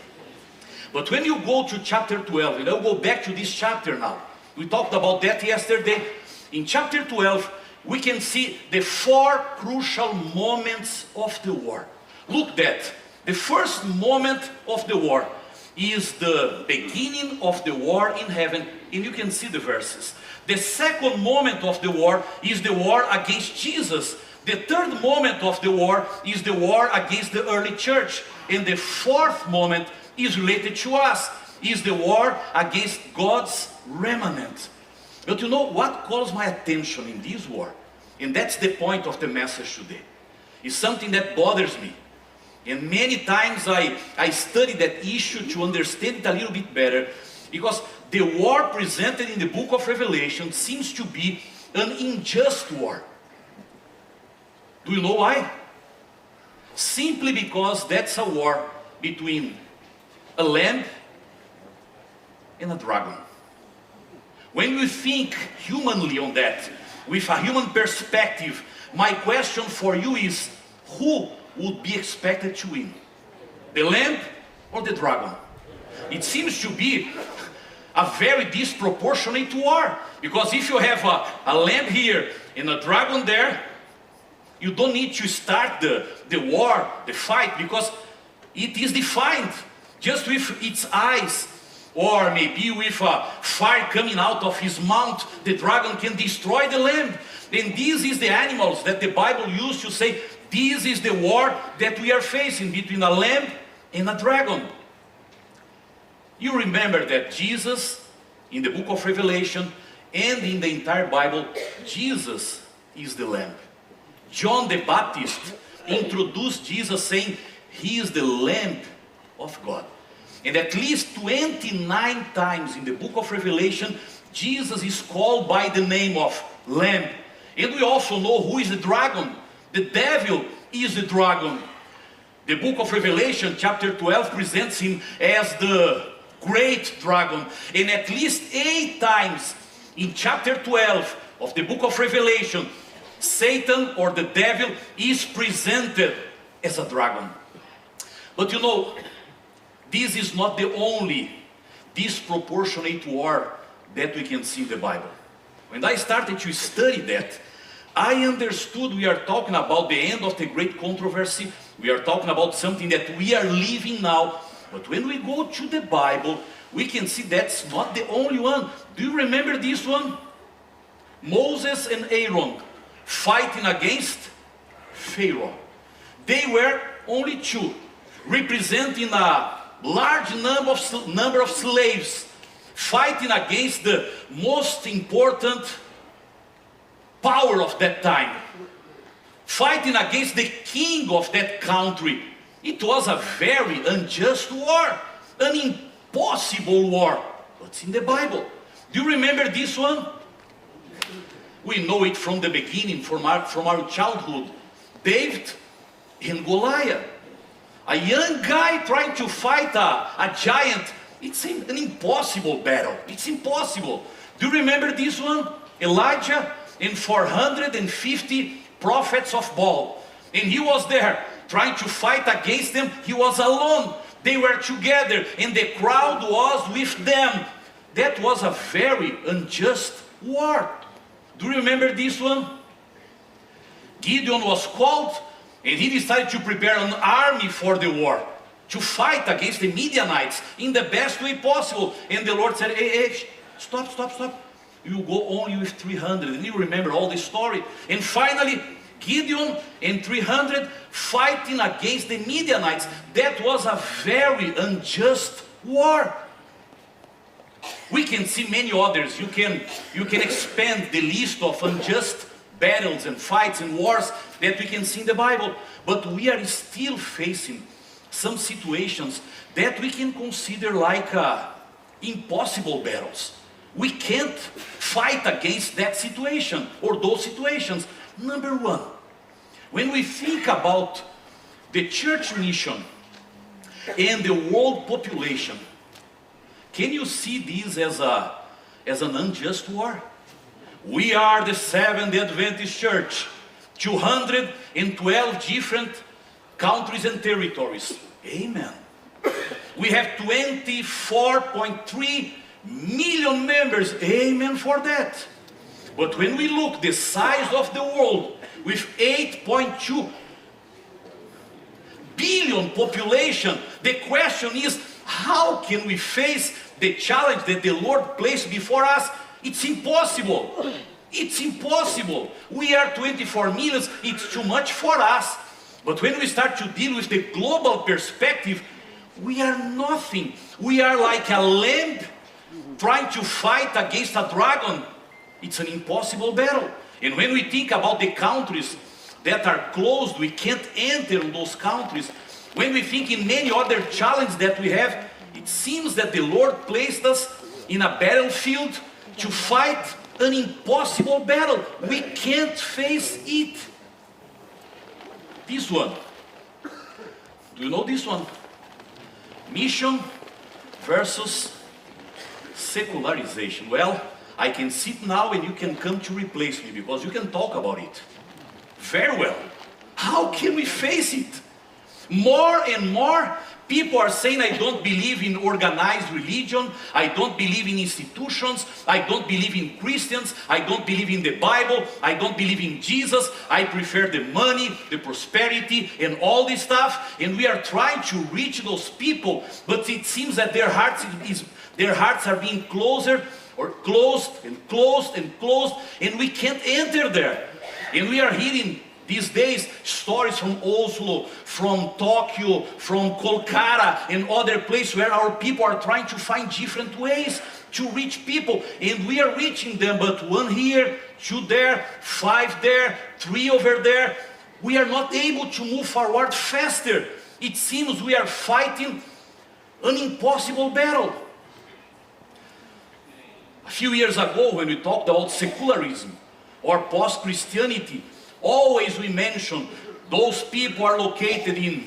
But when you go to chapter 12, and I'll go back to this chapter now. We talked about that yesterday. In chapter 12, we can see the 4 crucial moments of the war. Look that. The first moment of the war is the beginning of the war in heaven. And you can see the verses. The second moment of the war is the war against Jesus. The third moment of the war is the war against the early church. And the fourth moment is related to us, is the war against God's remnant. But you know what calls my attention in this war? And that's the point of the message today. It's something that bothers me. And many times I study that issue to understand it a little bit better, because the war presented in the book of Revelation seems to be an unjust war. Do you know why? Simply because that's a war between a lamb and a dragon. When we think humanly on that, with a human perspective, my question for you is, who would be expected to win? The lamb or the dragon? It seems to be a very disproportionate war. Because if you have a lamb here and a dragon there, you don't need to start the war, the fight, because it is defined just with its eyes, or maybe with fire coming out of his mouth. The dragon can destroy the lamb. And this is the animals that the Bible used to say, this is the war that we are facing between a lamb and a dragon. You remember that Jesus, in the book of Revelation and in the entire Bible, Jesus is the lamb. John the Baptist introduced Jesus saying, He is the Lamb of God. And at least 29 times in the book of Revelation, Jesus is called by the name of Lamb. And we also know who is the dragon. The devil is the dragon. The book of Revelation, chapter 12, presents him as the great dragon. And at least 8 times in chapter 12 of the book of Revelation, Satan or the devil is presented as a dragon. But you know, this is not the only disproportionate war that we can see in the Bible. When I started to study that, I understood we are talking about the end of the great controversy. We are talking about something that we are living now. But when we go to the Bible, we can see that's not the only one. Do you remember this one? Moses and Aaron fighting against Pharaoh. They were only 2, representing a large number of slaves, fighting against the most important power of that time, fighting against the king of that country. It was a very unjust war, an impossible war. What's in the Bible? Do you remember this one? We know it from the beginning, from our childhood. David and Goliath. A young guy trying to fight a giant. It's an impossible battle. It's impossible. Do you remember this one? Elijah and 450 prophets of Baal. And he was there trying to fight against them. He was alone. They were together and the crowd was with them. That was a very unjust war. Do you remember this one? Gideon was called and he decided to prepare an army for the war, to fight against the Midianites in the best way possible. And the Lord said, hey, stop. You go only with 300. And you remember all the story. And finally, Gideon and 300 fighting against the Midianites. That was a very unjust war. We can see many others. You can expand the list of unjust battles and fights and wars that we can see in the Bible. But we are still facing some situations that we can consider like impossible battles. We can't fight against that situation or those situations. Number one, when we think about the church mission and the world population, can you see this as an unjust war? We are the Seventh Adventist Church, 212 different countries and territories. Amen. We have 24.3 million members. Amen for that. But when we look the size of the world with 8.2 billion population, the question is, how can we face the challenge that the Lord placed before us? It's impossible. It's impossible. We are 24 million. It's too much for us. But when we start to deal with the global perspective, we are nothing. We are like a lamb trying to fight against a dragon. It's an impossible battle. And when we think about the countries that are closed, we can't enter those countries. When we think in many other challenges that we have, it seems that the Lord placed us in a battlefield to fight an impossible battle. We can't face it. This one. Do you know this one? Mission versus secularization. Well, I can sit now and you can come to replace me because you can talk about it. Very well. How can we face it? More and more people are saying, I don't believe in organized religion, I don't believe in institutions, I don't believe in Christians, I don't believe in the Bible, I don't believe in Jesus, I prefer the money, the prosperity, and all this stuff. And we are trying to reach those people, but it seems that their hearts are being closed, and we can't enter there. And we are hearing these days stories from Oslo, from Tokyo, from Kolkata and other places where our people are trying to find different ways to reach people. And we are reaching them, but 1 here, 2 there, 5 there, 3 over there. We are not able to move forward faster. It seems we are fighting An impossible battle. A few years ago, when we talked about secularism or post-Christianity, always we mention those people are located in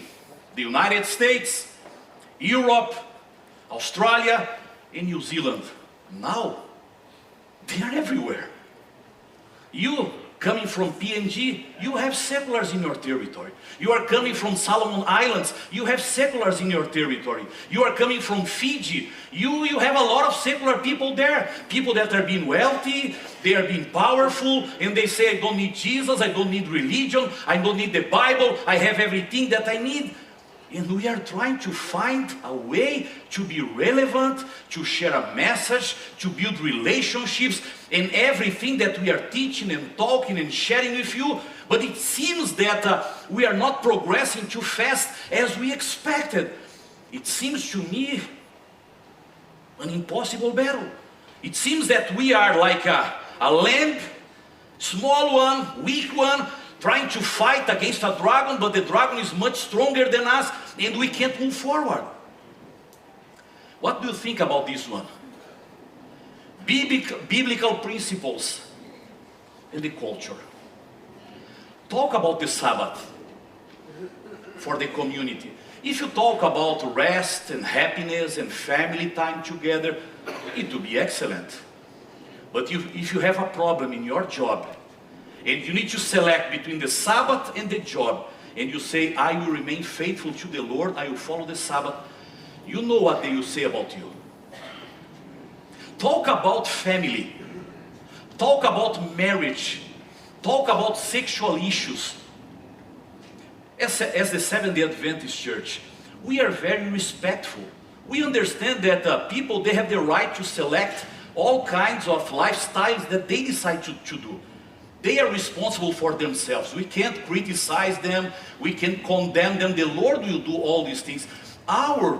the United States, Europe, Australia, and New Zealand. Now, they are everywhere. You, coming from PNG, you have settlers in your territory. You are coming from Solomon Islands, you have settlers in your territory. You are coming from Fiji, you have a lot of secular people there. People that are being wealthy, they are being powerful, and they say, I don't need Jesus, I don't need religion, I don't need the Bible, I have everything that I need. And we are trying to find a way to be relevant, to share a message, to build relationships, and everything that we are teaching and talking and sharing with you. But it seems that we are not progressing too fast as we expected. It seems to me an impossible battle. It seems that we are like a lamb, small one, weak one, trying to fight against a dragon, but the dragon is much stronger than us, and we can't move forward. What do you think about this one? Biblical principles and the culture. Talk about the Sabbath for the community. If you talk about rest and happiness and family time together, it will be excellent. But if you have a problem in your job, and you need to select between the Sabbath and the job, and you say, I will remain faithful to the Lord, I will follow the Sabbath, you know what they will say about you. Talk about family. Talk about marriage. Talk about sexual issues. As the Seventh-day Adventist Church, we are very respectful. We understand that people, they have the right to select all kinds of lifestyles that they decide to do. They are responsible for themselves. We can't criticize them. We can't condemn them. The Lord will do all these things. Our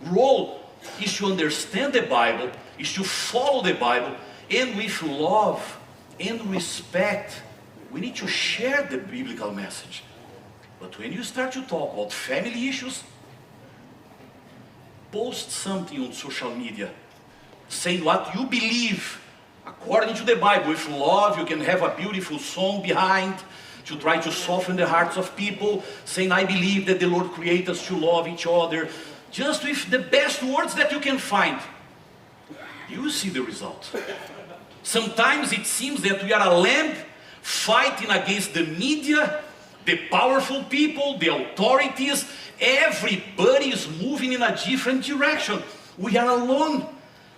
role is to understand the Bible, is to follow the Bible, and with love and respect, we need to share the biblical message. But when you start to talk about family issues, post something on social media, saying what you believe according to the Bible, with love. You can have a beautiful song behind to try to soften the hearts of people, saying, I believe that the Lord created us to love each other, just with the best words that you can find. You will see the result. Sometimes it seems that we are a lamb fighting against the media, the powerful people, the authorities. Everybody is moving in a different direction. We are alone.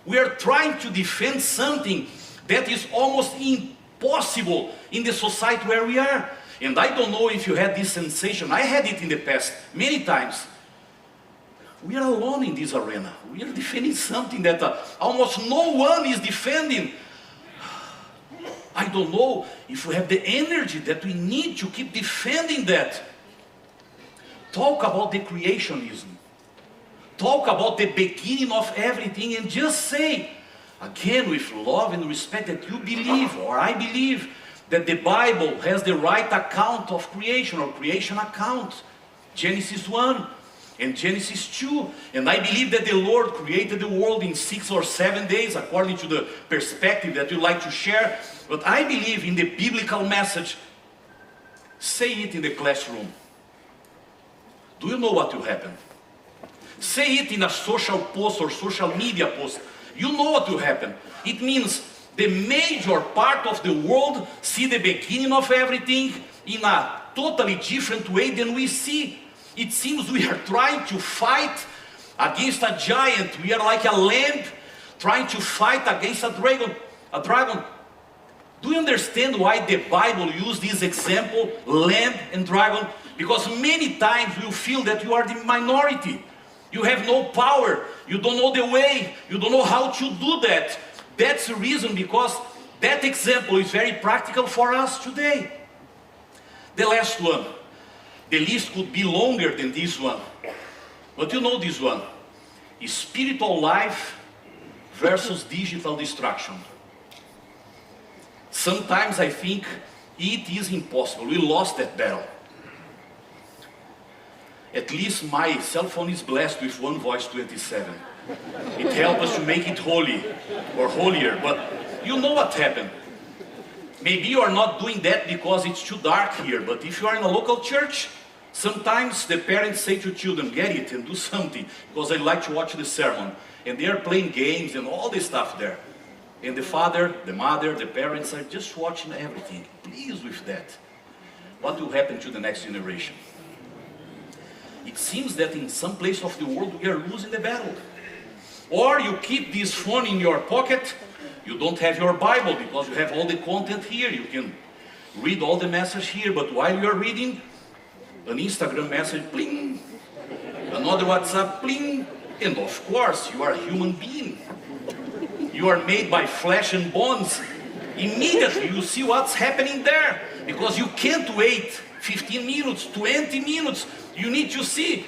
We are trying to defend something that is almost impossible in the society where we are. And I don't know if you had this sensation. I had it in the past, many times. We are alone in this arena. We are defending something that almost no one is defending. I don't know if we have the energy that we need to keep defending that. Talk about the creationism. Talk about the beginning of everything, and just say, again with love and respect, that you believe, or I believe, that the Bible has the right account of creation, or creation account. Genesis 1 and Genesis 2. And I believe that the Lord created the world in 6 or 7 days, according to the perspective that you like to share. But I believe in the biblical message. Say it in the classroom. Do you know what will happen? Say it in a social post or social media post. You know what will happen. It means the major part of the world see the beginning of everything in a totally different way than we see. It seems we are trying to fight against a giant. We are like a lamb trying to fight against a dragon. Do you understand why the Bible used this example, lamb and dragon? Because many times you feel that you are the minority. You have no power. You don't know the way. You don't know how to do that. That's the reason, because that example is very practical for us today. The last one. The list could be longer than this one. But you know this one. Spiritual life versus digital distraction. Sometimes I think it is impossible. We lost that battle. At least my cell phone is blessed with One Voice 27. It helps us to make it holy or holier. But you know what happened. Maybe you are not doing that because it's too dark here. But if you are in a local church, sometimes the parents say to children, get it and do something, because they like to watch the sermon. And they are playing games and all this stuff there. And the father, the mother, the parents are just watching everything. Please with that. What will happen to the next generation? It seems that in some place of the world we are losing the battle. Or you keep this phone in your pocket, you don't have your Bible because you have all the content here. You can read all the message here, but while you are reading, an Instagram message, bling, another WhatsApp, bling, and of course you are a human being. You are made by flesh and bones. Immediately you see what's happening there, because you can't wait 15 minutes, 20 minutes. You need to see.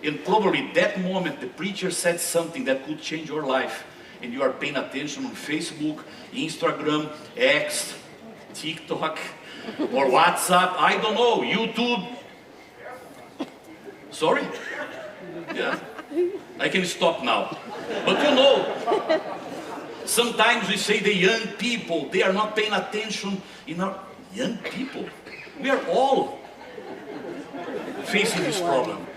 And probably that moment the preacher said something that could change your life, and you are paying attention on Facebook, Instagram, X, TikTok, or WhatsApp, I don't know, YouTube. Sorry? Yeah, I can stop now. But you know, sometimes we say the young people, they are not paying attention in our young people. We are all facing this problem.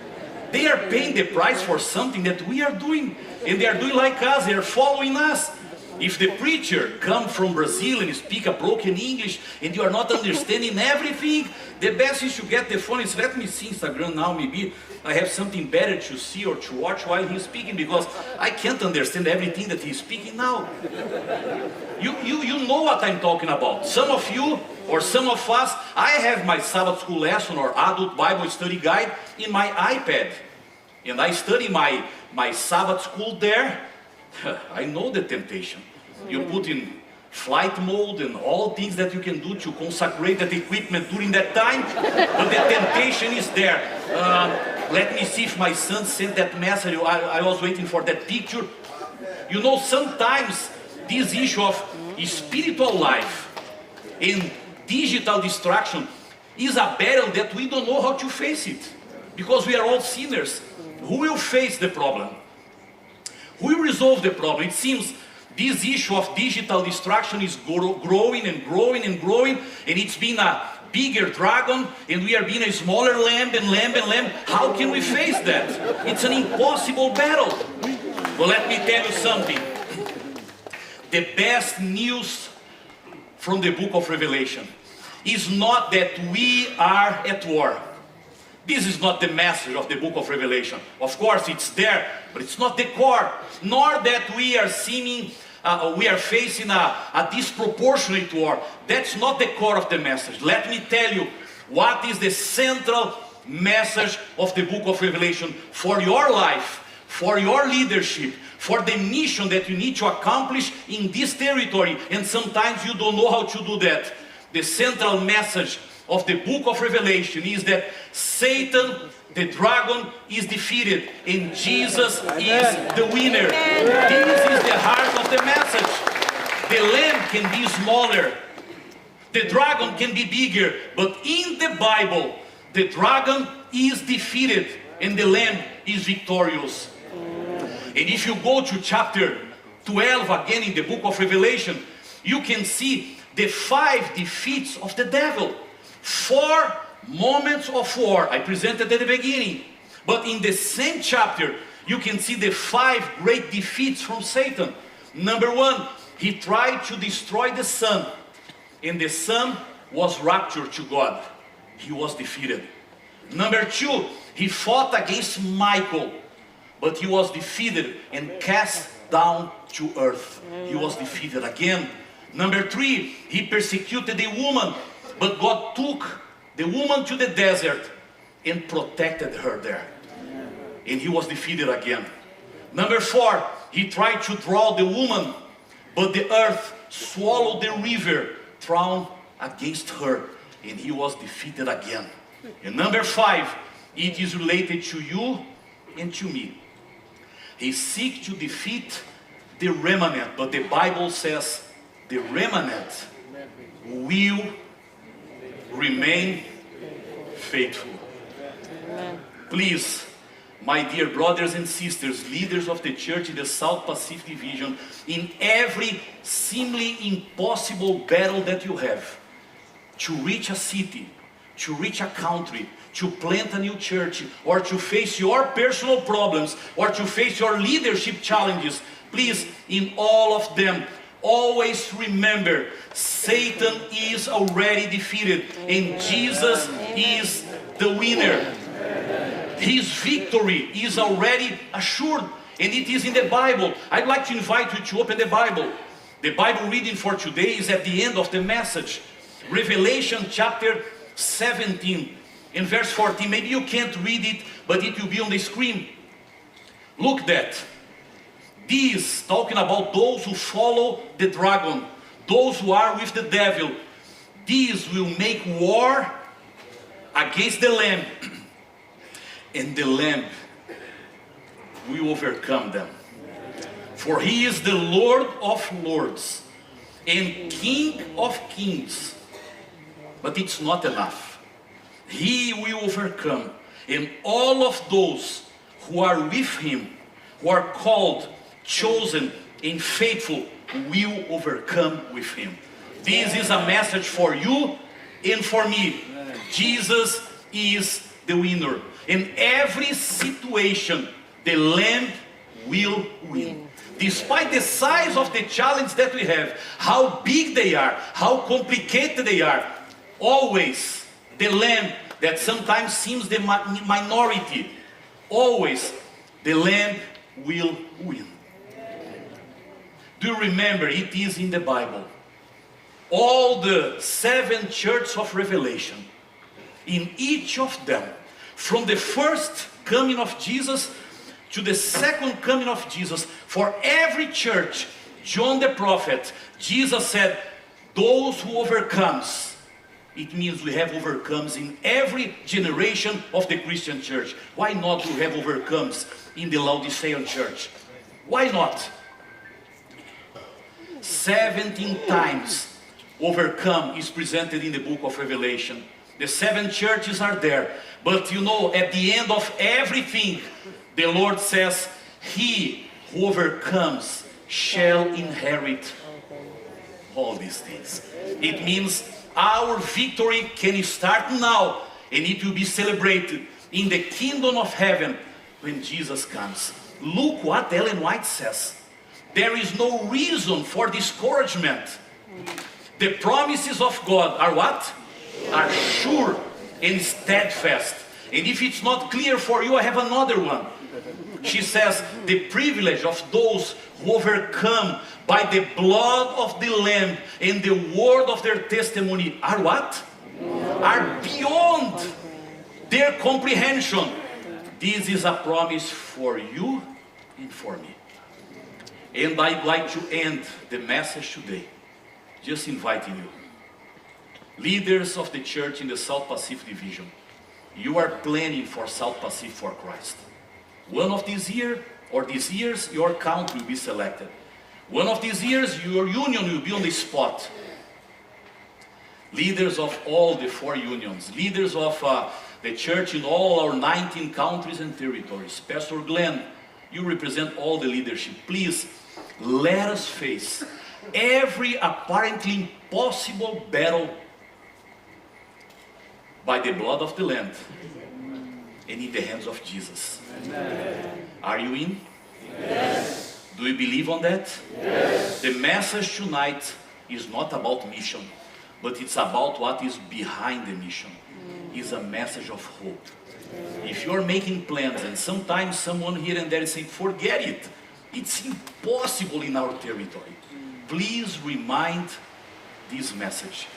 They are paying the price for something that we are doing, and they are doing like us, they are following us. If the preacher comes from Brazil and speak a broken English and you are not understanding everything, the best is to get the phone and say, let me see Instagram now, maybe I have something better to see or to watch while he's speaking, because I can't understand everything that he's speaking now. You know what I'm talking about. Some of you or some of us, I have my Sabbath school lesson or adult Bible study guide in my iPad. And I study my Sabbath school there. I know the temptation. You put in flight mode and all things that you can do to consecrate that equipment during that time, but the temptation is there. Let me see if my son sent that message. I was waiting for that picture. You know, sometimes this issue of spiritual life and digital distraction is a battle that we don't know how to face it, because we are all sinners. Who will face the problem? Who will resolve the problem? It seems this issue of digital distraction is growing and growing and growing, and it's been a bigger dragon, and we are being a smaller lamb and lamb and lamb. How can we face that? It's an impossible battle. Well, let me tell you something. The best news from the book of Revelation is not that we are at war. This is not the message of the book of Revelation. Of course it's there, but it's not the core. Nor that we are facing a disproportionate war. That's not the core of the message. Let me tell you what is the central message of the book of Revelation for your life, for your leadership, for the mission that you need to accomplish in this territory. And sometimes you don't know how to do that. The central message of the book of Revelation is that Satan, the dragon, is defeated and Jesus is the winner. This is the heart of the message. The lamb can be smaller, the dragon can be bigger, but in the Bible the dragon is defeated and the lamb is victorious. And if you go to chapter 12 again in the book of Revelation, you can see the 5 defeats of the devil. 4 moments of war I presented at the beginning, but in the same chapter you can see the 5 great defeats from Satan. Number 1, he tried to destroy the sun, and the sun was raptured to God. He was defeated. Number 2, he fought against Michael, but he was defeated and cast down to earth. He was defeated again. Number 3, he persecuted the woman, but God took the woman to the desert and protected her there. And he was defeated again. Number 4, he tried to draw the woman, but the earth swallowed the river thrown against her, and he was defeated again. And number 5, it is related to you and to me. He seeks to defeat the remnant, but the Bible says the remnant will remain faithful. Please, my dear brothers and sisters, leaders of the church in the South Pacific Division, in every seemingly impossible battle that you have, to reach a city, to reach a country, to plant a new church, or to face your personal problems, or to face your leadership challenges, please, in all of them, always remember, Satan is already defeated, and Jesus is the winner. His victory is already assured, and it is in the Bible. I'd like to invite you to open the Bible. The Bible reading for today is at the end of the message. Revelation chapter 17 in verse 14. Maybe you can't read it, but it will be on the screen. Look that. These, talking about those who follow the dragon, those who are with the devil, these will make war against the Lamb, and the Lamb will overcome them. For he is the Lord of lords and King of kings. But it's not enough. He will overcome, and all of those who are with him, who are called, chosen, and faithful, will overcome with him. This is a message for you and for me. Jesus is the winner. In every situation, the Lamb will win. Despite the size of the challenge that we have, how big they are, how complicated they are, always the Lamb that sometimes seems the minority, always the Lamb will win. Do you remember, it is in the Bible, all the 7 churches of Revelation, in each of them, from the first coming of Jesus to the second coming of Jesus, for every church, John the prophet, Jesus said, those who overcomes. It means we have overcomes in every generation of the Christian church. Why not we have overcomes in the Laodicean church? Why not? 17 times overcome is presented in the book of Revelation. The 7 churches are there. But you know, at the end of everything, the Lord says, he who overcomes shall inherit all these things. It means our victory can start now, and it will be celebrated in the kingdom of heaven when Jesus comes. Look what Ellen White says. There is no reason for discouragement. The promises of God are what? Are sure and steadfast. And if it's not clear for you, I have another one. She says, the privilege of those who overcome by the blood of the Lamb and the word of their testimony are what? Are beyond their comprehension. This is a promise for you and for me. And I'd like to end the message today just inviting you. Leaders of the church in the South Pacific Division, you are planning for South Pacific for Christ. One of these years, or these years, your country will be selected. One of these years, your union will be on the spot. Leaders of all the 4 unions, leaders of the church in all our 19 countries and territories. Pastor Glenn, you represent all the leadership. Please, let us face every apparently impossible battle by the blood of the Lamb and in the hands of Jesus. Amen. Are you in? Yes. Do you believe on that? Yes. The message tonight is not about mission, but it's about what is behind the mission. It's a message of hope. If you're making plans, and sometimes someone here and there is saying, forget it, it's impossible in our territory. Please remind this message.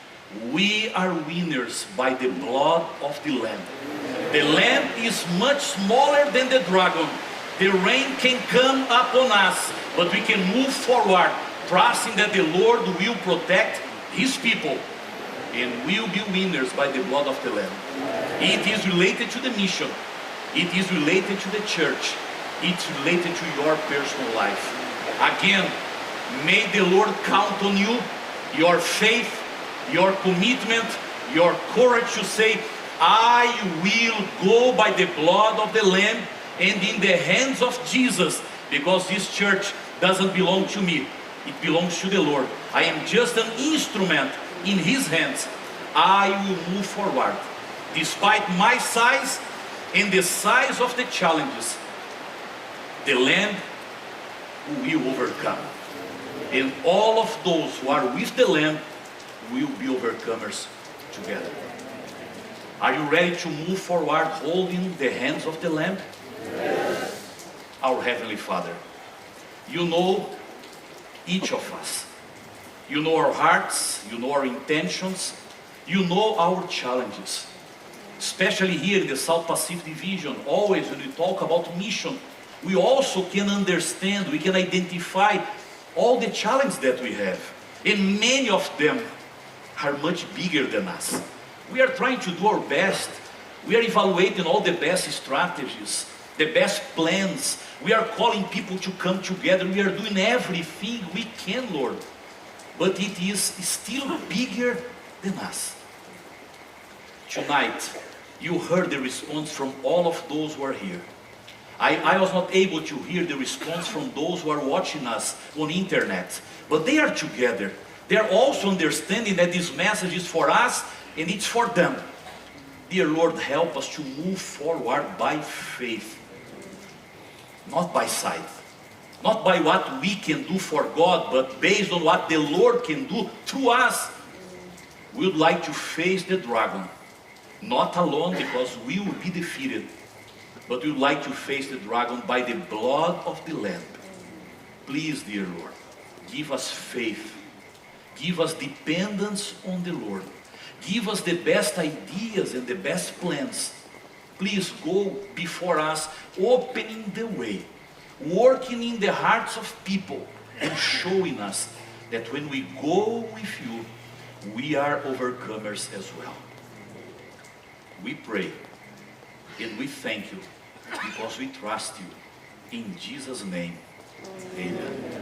We are winners by the blood of the Lamb. The Lamb is much smaller than the dragon. The rain can come upon us, but we can move forward, trusting that the Lord will protect His people. And we'll be winners by the blood of the Lamb. It is related to the mission. It is related to the church. It's related to your personal life. Again, may the Lord count on you, your faith, your commitment, your courage to say, I will go by the blood of the Lamb and in the hands of Jesus, because this church doesn't belong to me. It belongs to the Lord. I am just an instrument in His hands. I will move forward, despite my size and the size of the challenges. The Lamb will overcome. And all of those who are with the Lamb will be overcomers together. Are you ready to move forward holding the hands of the Lamb? Yes. Our Heavenly Father, you know each of us. You know our hearts, you know our intentions, you know our challenges. Especially here in the South Pacific Division, always when we talk about mission, we also can understand, we can identify all the challenges that we have. And many of them are much bigger than us. We are trying to do our best. We are evaluating all the best strategies, the best plans. We are calling people to come together. We are doing everything we can, Lord. But it is still bigger than us. Tonight, you heard the response from all of those who are here. I was not able to hear the response from those who are watching us on internet. But they are together. They are also understanding that this message is for us and it's for them. Dear Lord, help us to move forward by faith. Not by sight. Not by what we can do for God, but based on what the Lord can do through us. We would like to face the dragon. Not alone, because we will be defeated. But we would like to face the dragon by the blood of the Lamb. Please, dear Lord, give us faith. Give us dependence on the Lord. Give us the best ideas and the best plans. Please go before us, opening the way, working in the hearts of people, and showing us that when we go with you, we are overcomers as well. We pray and we thank you because we trust you. In Jesus' name, amen.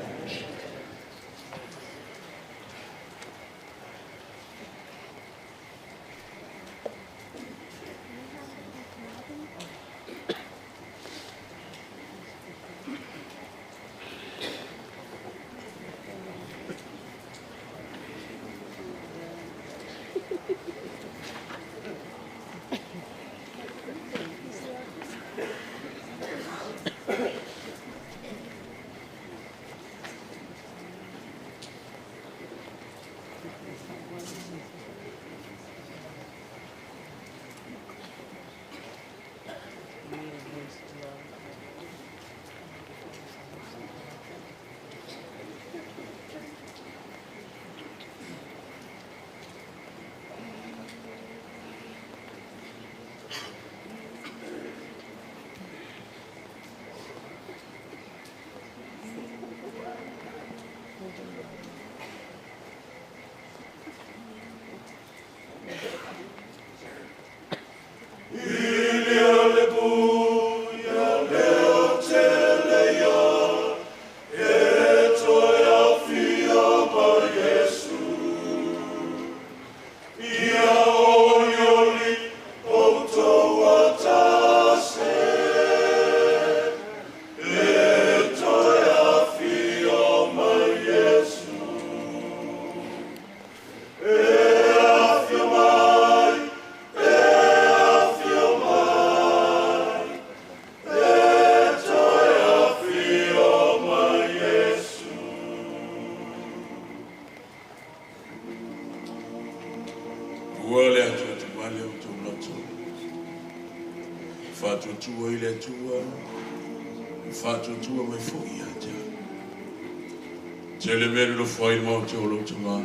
Telemelo foi mo te olo tunga.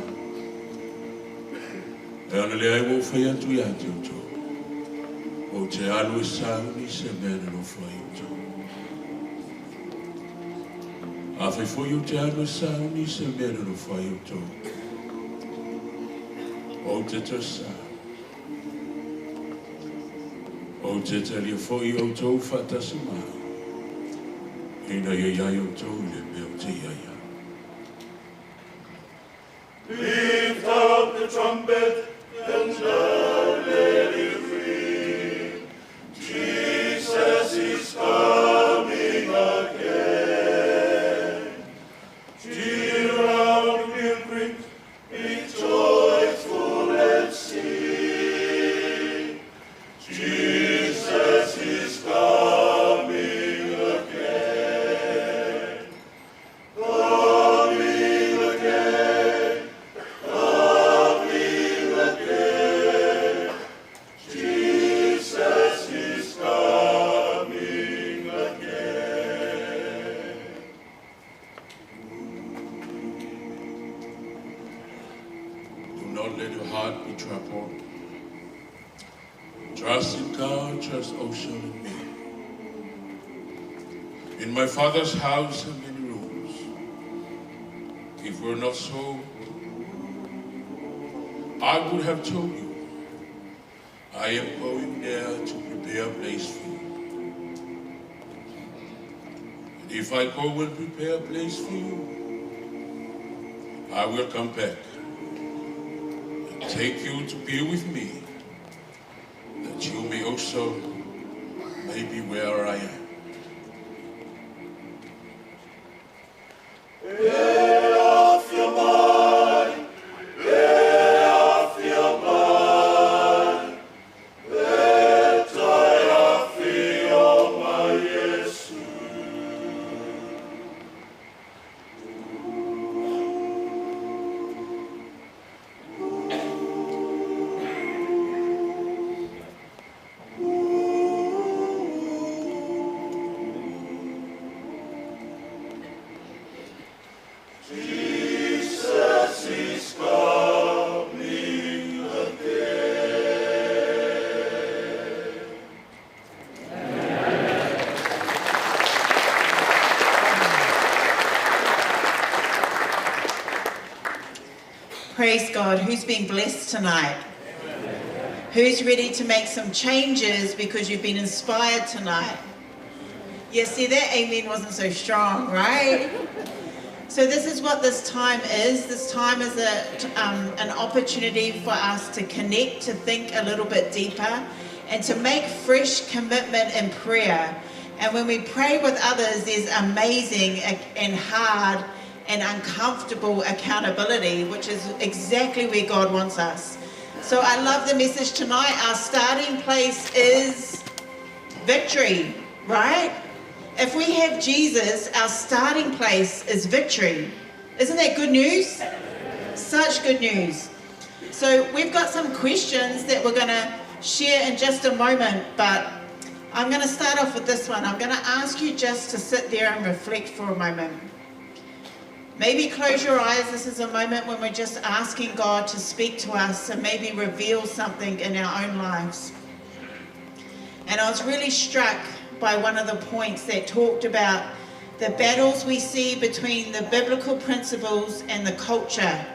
E ana le ai wo fai atu ya te uto. O te alu sa ni se mele lo foi uto. A fai foi o te alu sa ni se mele lo foi uto. O te tasa. O te tali foi o to fata suma. Ina ya o to le me o te ya. Lift up the trumpet and loud let it ring. not let your heart be troubled. Trust in God, trust also in me. In my Father's house are many rooms. If it were not so, I would have told you. I am going there to prepare a place for you. And if I go and prepare a place for you, I will come back and take you to be with me, that you may also be where I am. Lay off your mind, lay off your mind, leta feel my Jesus. Jesus is coming again. Praise God. Who's been blessed tonight? Who's ready to make some changes because you've been inspired tonight? Yeah, see, that amen wasn't so strong, right? So this is what this time is. This time is an opportunity for us to connect, to think a little bit deeper, and to make fresh commitment in prayer. And when we pray with others, there's amazing and hard and uncomfortable accountability, which is exactly where God wants us. So I love the message tonight. Our starting place is victory, right? If we have Jesus, our starting place is victory. Isn't that good news? Such good news. So we've got some questions that we're going to share in just a moment, but I'm going to start off with this one. I'm going to ask you just to sit there and reflect for a moment. Maybe close your eyes. This is a moment when we're just asking God to speak to us and maybe reveal something in our own lives. And I was really struck by one of the points that talked about the battles we see between the biblical principles and the culture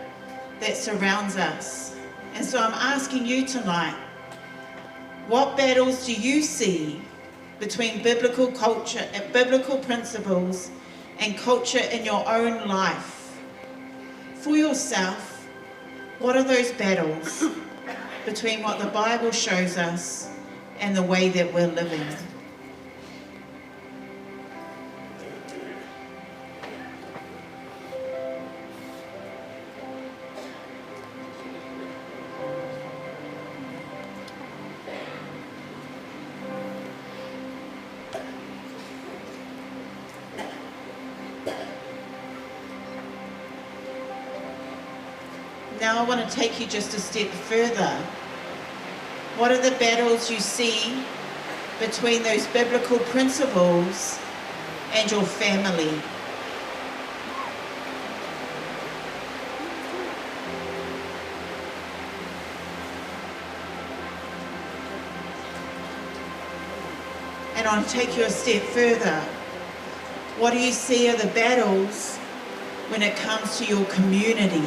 that surrounds us. And so I'm asking you tonight, what battles do you see between biblical culture and biblical principles and culture in your own life? For yourself, what are those battles between what the Bible shows us and the way that we're living? Now I want to take you just a step further. What are the battles you see between those biblical principles and your family? And I'll take you a step further. What do you see are the battles when it comes to your community?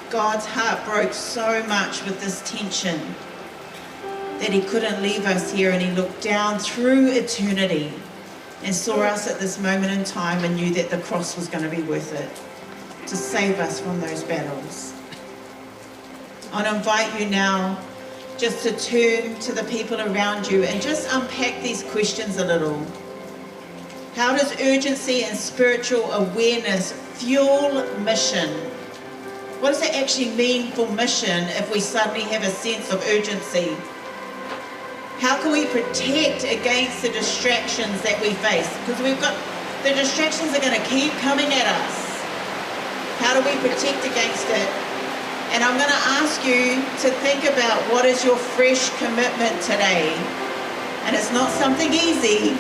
God's heart broke so much with this tension that he couldn't leave us here, and he looked down through eternity and saw us at this moment in time and knew that the cross was going to be worth it to save us from those battles. I want to invite you now just to turn to the people around you and just unpack these questions a little. How does urgency and spiritual awareness fuel mission? What does it actually mean for mission if we suddenly have a sense of urgency? How can we protect against the distractions that we face? Because the distractions are going to keep coming at us. How do we protect against it? And I'm going to ask you to think about what is your fresh commitment today. And it's not something easy,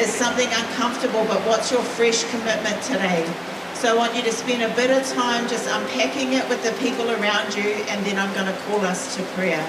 it's something uncomfortable, but what's your fresh commitment today? So I want you to spend a bit of time just unpacking it with the people around you, and then I'm going to call us to prayer.